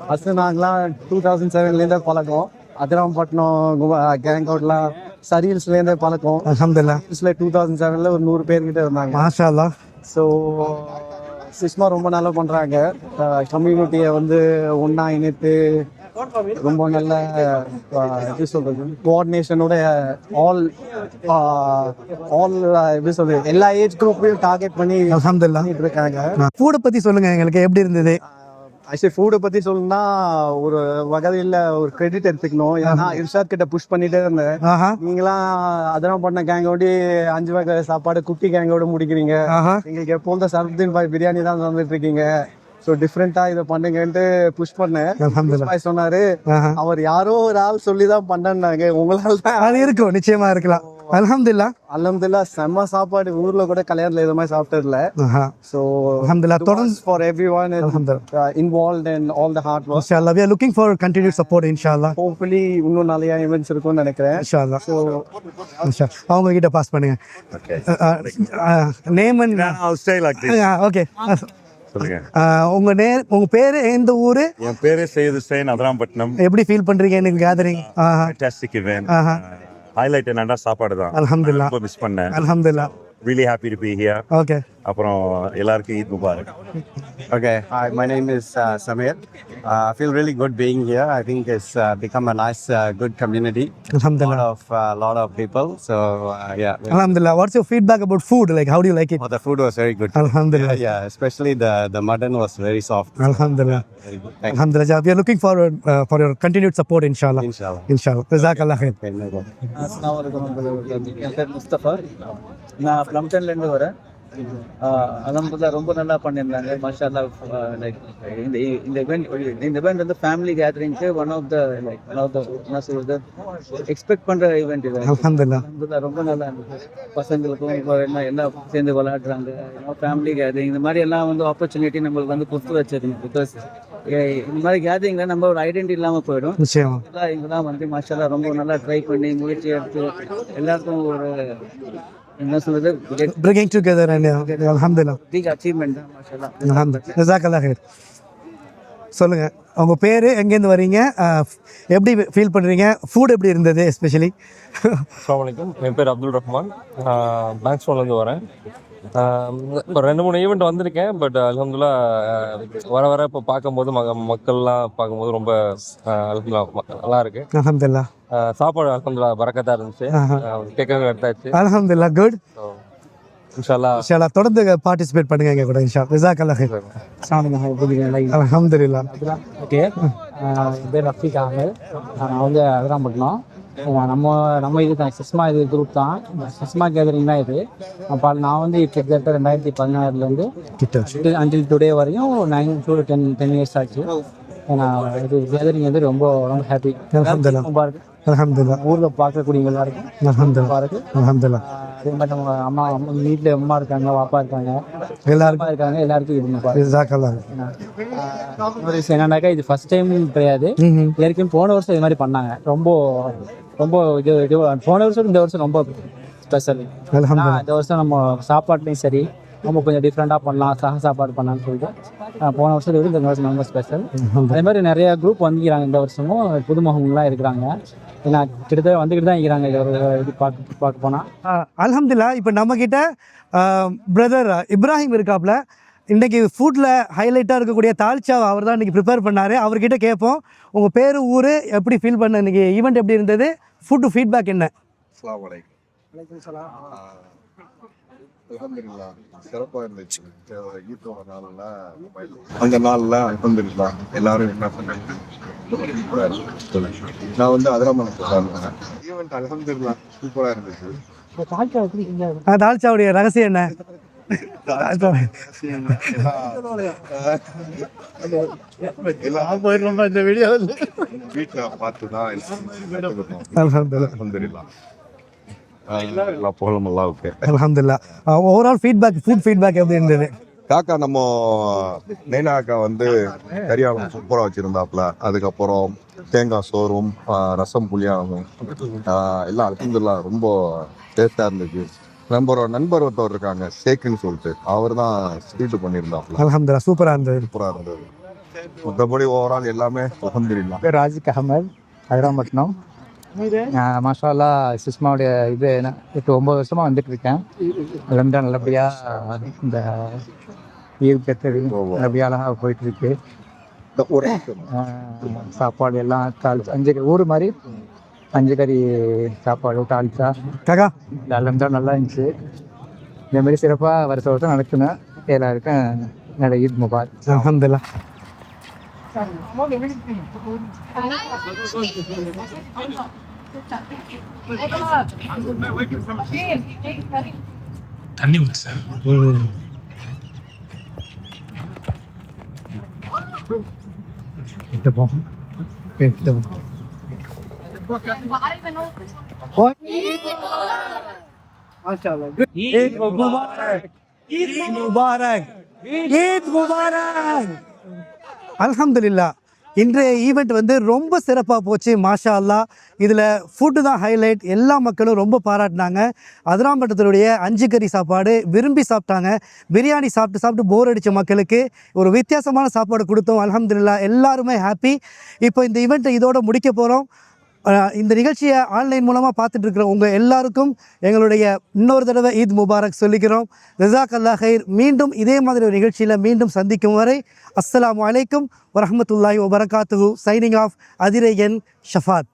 ஃபஸ்ட்டு நாங்களாம் 2007 பழக்கம். அதிராம்பட்டினம் கேங் அவுட்லாம் சரீல்ஸ்லேருந்தே பழக்கம். அல்ஹம்துலில்லாஹ். 2007 ஒரு 100 பேர்கிட்ட இருந்தாங்க. மாஷா அல்லாஹ். ஸோ சிஸ்மா ரொம்ப நல்லா பண்ணுறாங்க. கம்யூனிட்டியை வந்து ஒன்றா இணைத்து ரொம்ப நல்ல எப்படி சொல்கிறது, கோஆர்டினேஷனோட ஆல் எப்படி சொல்கிறது, எல்லா ஏஜ் குரூப்பையும் டார்கெட் பண்ணி அல்ஹம்துலில்லாஹ் இருக்காங்க. ஃபுட்டை பற்றி சொல்லுங்கள் எங்களுக்கு, எப்படி இருந்தது? ஆக்சுவலி ஃபுட்டை பற்றி சொல்லணும்னா ஒரு வகையில் ஒரு கிரெடிட் எடுத்துக்கணும். ஏன்னா இர்ஷாத் கிட்ட புஷ் பண்ணிட்டே இருந்தேன். நீங்களாம் அதெல்லாம் பண்ண கேங்கோடி 5 வகை சாப்பாடு குட்டி கேங்கோட முடிக்கிறீங்க. எங்களுக்கு எப்போதும் சரப்தீன் பாய் பிரியாணி தான் வந்துட்டு இருக்கீங்க. ஸோ டிஃப்ரெண்ட்டாக இதை பண்ணுங்கன்ட்டு புஷ் பண்ணேன். சொன்னாரு, அவர் யாரோ ஒரு ஆள் சொல்லி தான் பண்ணாங்க, உங்களால் தான் அது இருக்கும், நிச்சயமா இருக்கலாம். அல்ஹம்துலில்லாஹ். அல்ஹம்துலில்லாஹ் செம்ம சாப்பாடு. ஊர்ல கூட கல்யாணத்துல இது மாதிரி சாப்பிட்டதில்ல. ஸோ அல்ஹம்துலில்லாஹ். தொடர்ந்து for everyone involved in all the hard work. இன்ஷாஅல்லாஹ் we are looking for continued support இன்ஷாஅல்லாஹ். Hopefully இன்னும் நிறைய ஈவென்ட்ஸ் இருக்கும்னு நினைக்கிறேன். இன்ஷாஅல்லாஹ். ஸோ அவங்க கிட்ட பாஸ் பண்ணுங்க. Name and I'll stay like this. Okay. உங்க பேரு, எந்த ஊரு? என் பேரு சையது ஹுசைன், அதிராம்பட்டினம். எப்படி ஃபீல் பண்றீங்க இன்னைக்கு கேதரிங்? Fantastic event. ஹைலைட் என்னன்னா சாப்பாடு தான். அல்ஹம்துலில்லாஹ். ரொம்ப மிஸ் பண்ணேன். அல்ஹம்துலில்லாஹ். Really happy to be here. Okay. அப்புறம் எல்லாருக்கும் Eid Mubarak. Okay, hi, my name is Samir. I feel really good being here. I think it's become a nice, good community. Alhamdulillah. Lot of people. So yeah. Alhamdulillah. What's your feedback about food? Like, how do you like it? Oh, the food was very good. Alhamdulillah. Yeah, especially the mutton was very soft. Alhamdulillah. Very good. Thank Alhamdulillah. We are looking forward for your continued support, inshallah. Inshallah. Inshallah. Jazakallah khair. அஸ்ஸலாமு அலைக்கும். என் பேர் முஸ்தபா. நான் பிளம்டன்லேருந்து வரேன். அல்ஹம்துலில்லாஹ் ரொம்ப நல்லா பண்ணியிருந்தாங்க. மாஷா அல்லாஹ். Like இந்த இவெண்ட் வந்து ஃபேமிலி கேதரிங்க்கு ஒன் ஆஃப் த என்ன சொல்றது, எக்ஸ்பெக்ட் பண்ணுற ஈவெண்ட் இது. அல்ஹம்துலில்லாஹ். அல்ஹம்துலில்லாஹ் ரொம்ப நல்லா இருந்துச்சு. பசங்களுக்கும் இப்போ எல்லாம் சேர்ந்து விளையாடுறாங்க. ஃபேமிலி கேதரிங் இந்த மாதிரி எல்லாம் வந்து ஆப்பர்ச்சுனிட்டி நம்மளுக்கு வந்து கொடுத்து வச்சிருக்கணும். பிகாஸ் இந்த மாதிரி கேதரிங்கில் நம்ம ஒரு ஐடென்டிட்டி இல்லாமல் போயிடும். நிச்சயமா. இங்கெல்லாம் வந்து மாஷா அல்லாஹ் ரொம்ப நல்லா ட்ரை பண்ணி முயற்சி எடுத்து எல்லாருக்கும் ஒரு என்ன சொல்றது, Bringing together and alhamdulillah. Big achievement தான் மாஷா அல்லாஹ். Alhamdulillah. Jazakallah khair. சொல்லுங்க, உங்க பேரு, எங்கேருந்து வரீங்க, எப்படி ஃபீல் பண்றீங்க, ஃபுட் எப்படி இருந்தது எஸ்பெஷலி? அஸ்ஸலாமு அலைக்கும். என் பேர் அப்துல் ரஹ்மான், பேங்க்ஸ்டோன்லேருந்து வரேன். இப்போ 2-3 ஈவெண்ட் வந்திருக்கேன். பட் அல்ஹம்துலில்லாஹ் வர இப்போ பார்க்கும்போது மக்கள்லாம் பார்க்கும்போது ரொம்ப அல்ஹம்துலில்லாஹ் நல்லா இருக்கு. இன்ஷால்லா இன்ஷால்லா தொடர்ந்து பார்ட்டிசிபேட் பண்ணுங்க எங்க கூட இன்ஷா ஜஸாக்கல்லாஹ் ஹைர். அல்ஹம்துலில்லாஹ். ஓகே, என் பேர் ரஃபீக் அகமது. நான் வந்து அதிராம்பட்டினம். நம்ம இது தான் சிஸ்மா இது குரூப் தான். சிஸ்மா கேதரிங் தான் இது. அப்போ நான் வந்து கிட்டத்தட்ட 2016 அன்டில் டுடே வரையும் 9 to 10 years ஆச்சு. நான் இது கேதரிங் வந்து ரொம்ப ரொம்ப ஹாப்பி. அல்ஹம்துலில்லாஹ். ஊரில் பார்க்கக்கூடிய எல்லாருக்கும் அல்ஹம்துலில்லாஹ். அதே மாதிரி நம்ம அம்மா வீட்டில் அம்மா இருக்காங்க, பாப்பா இருக்காங்க, எல்லாருக்கும் எல்லாருக்கும் இது ஜஸாக்கல்லாஹ். என்னன்னாக்கா இது ஃபர்ஸ்ட் டைம் கிடையாது. ஏற்கனவே போன வருஷம் இது மாதிரி பண்ணாங்க. ரொம்ப ரொம்ப இது போன வருஷம் இந்த வருஷம் ரொம்ப ஸ்பெஷல். இந்த வருஷம் நம்ம சாப்பாட்லையும் சரி நம்ம கொஞ்சம் டிஃப்ரெண்டாக பண்ணலாம், சாப்பாடு பண்ணலாம்னு சொல்லிட்டு போன வருஷத்தை விட இந்த வருஷம் ரொம்ப ஸ்பெஷல். அதே மாதிரி நிறைய குரூப் வந்துக்கிறாங்க இந்த வருஷமும். புதுமுகங்கள்லாம் இருக்கிறாங்க. ஏன்னா கிட்டத்தட்ட வந்துக்கிட்டு தான் இருக்கிறாங்க. இது ஒரு இது பார்க்க போனால் அல்ஹம்துலில்லாஹ். இப்போ நம்மக்கிட்ட பிரதர் இப்ராஹிம் இருக்காப்புல. இன்றைக்கி ஃபுட்டில் ஹைலைட்டாக இருக்கக்கூடிய தால்ச்சாவை அவர் தான் இன்றைக்கி ப்ரிப்பேர் பண்ணார். அவர்கிட்ட கேட்போம், உங்கள் பேர் ஊர் எப்படி ஃபீல் பண்ண, இன்றைக்கி ஈவெண்ட் எப்படி இருந்தது, ஃபுட்டு ஃபீட்பேக் என்ன? அல்ஹம்துலில்லாஹ், சிறப்பாக இருந்துச்சு. ஈத்தோட நாளில் அந்த நாளில் அல்ஹம்துலில்லாஹ் எல்லாரும் என்ன பண்ணாங்க. நான் வந்து அதிராமணத்தில் ஈவெண்ட் அல்ஹம்துலில்லாஹ் சூப்பராக இருந்துச்சு. தால்ச்சாவுடைய ரகசியம் என்ன? இந்த வீடியோ வீட்டில் பார்த்து தான் அல்ஹம்துலில்லாஹ். அல்ஹம்துலில்லாஹ். ஓவரால் ஃபீட்பேக், ஃபுட் ஃபீட்பேக் எப்படி இருந்தது? காக்கா நம்ம நைனா அக்கா வந்து கரியாலம் சூப்பராக வச்சுருந்தாப்புல. அதுக்கப்புறம் தேங்காய் சோறும் ரசம் புளியாகவும் எல்லாம் அல்ஹம்துலில்லாஹ் ரொம்ப டேஸ்டாக இருந்துச்சு. நம்மளோட நண்பர் ஒருத்தவர் இருக்காங்க ஷேக்குன்னு சொல்லிட்டு, அவர் தான் ஸ்வீட்டு பண்ணியிருந்தாப்புல. அல்ஹம்துலில்லாஹ் சூப்பராக இருந்தது. சூப்பராக இருந்தது. மற்றபடி ஓவரால் எல்லாமே அல்ஹம்துலில்லாஹ். பேர் ராஜிக் அகமது, அதிராம்பட்டினம். மாஷா அல்லாஹ் சிஸ்மாவுடைய இது 8-9 வருஷமாக வந்துட்டு இருக்கேன். ரெண்டும் நல்லபடியாக இந்த ஈர்க்கத்தறி நல்லபடியாக அழகாக போயிட்டுருக்கு. சாப்பாடு எல்லாம் அஞ்சு ஊர் மாதிரி 5 கறி சாப்பாடு தாளிச்சா காக்கா எல்லாம் தான் நல்லா இருந்துச்சு. இதேமாரி சிறப்பாக வருஷம் நடக்கணும். எல்லாருக்கும் நல்ல ஈத் முபாரக். அல்ஹம்துலில்லாஹ். தண்ணி ஊத்து sir. Eid Mubarak, Eid Mubarak, Eid Mubarak. அல்ஹம்துலில்லாஹ். இன்றைய ஈவெண்ட் வந்து ரொம்ப சிறப்பாக போச்சு. மாஷா அல்லாஹ். இதில் ஃபுட்டு தான் ஹைலைட். எல்லா மக்களும் ரொம்ப பாராட்டினாங்க. அதிராம்பட்டத்தினுடைய 5 கறி சாப்பாடு விரும்பி சாப்பிட்டாங்க. பிரியாணி சாப்பிட்டு போர் அடித்த மக்களுக்கு ஒரு வித்தியாசமான சாப்பாடு கொடுத்தோம். அல்ஹம்துலில்லாஹ் எல்லாருமே ஹாப்பி. இப்போ இந்த ஈவெண்ட்டை இதோட முடிக்க போகிறோம். இந்த நிகழ்ச்சியை ஆன்லைன் மூலமாக பார்த்துட்டு இருக்கிற உங்கள் எல்லாருக்கும் எங்களுடைய இன்னொரு தடவை ஈத் முபாரக் சொல்லிக்கிறோம். ஜஸாக்கல்லாஹ் ஹைர். மீண்டும் இதே மாதிரி ஒரு நிகழ்ச்சியில் மீண்டும் சந்திக்கும் வரை அஸ்ஸலாமு அலைக்கும் வரஹ்மத்துல்லாஹி வபரகாத்துஹு. Signing off Adiraiyan ஷஃபாத்.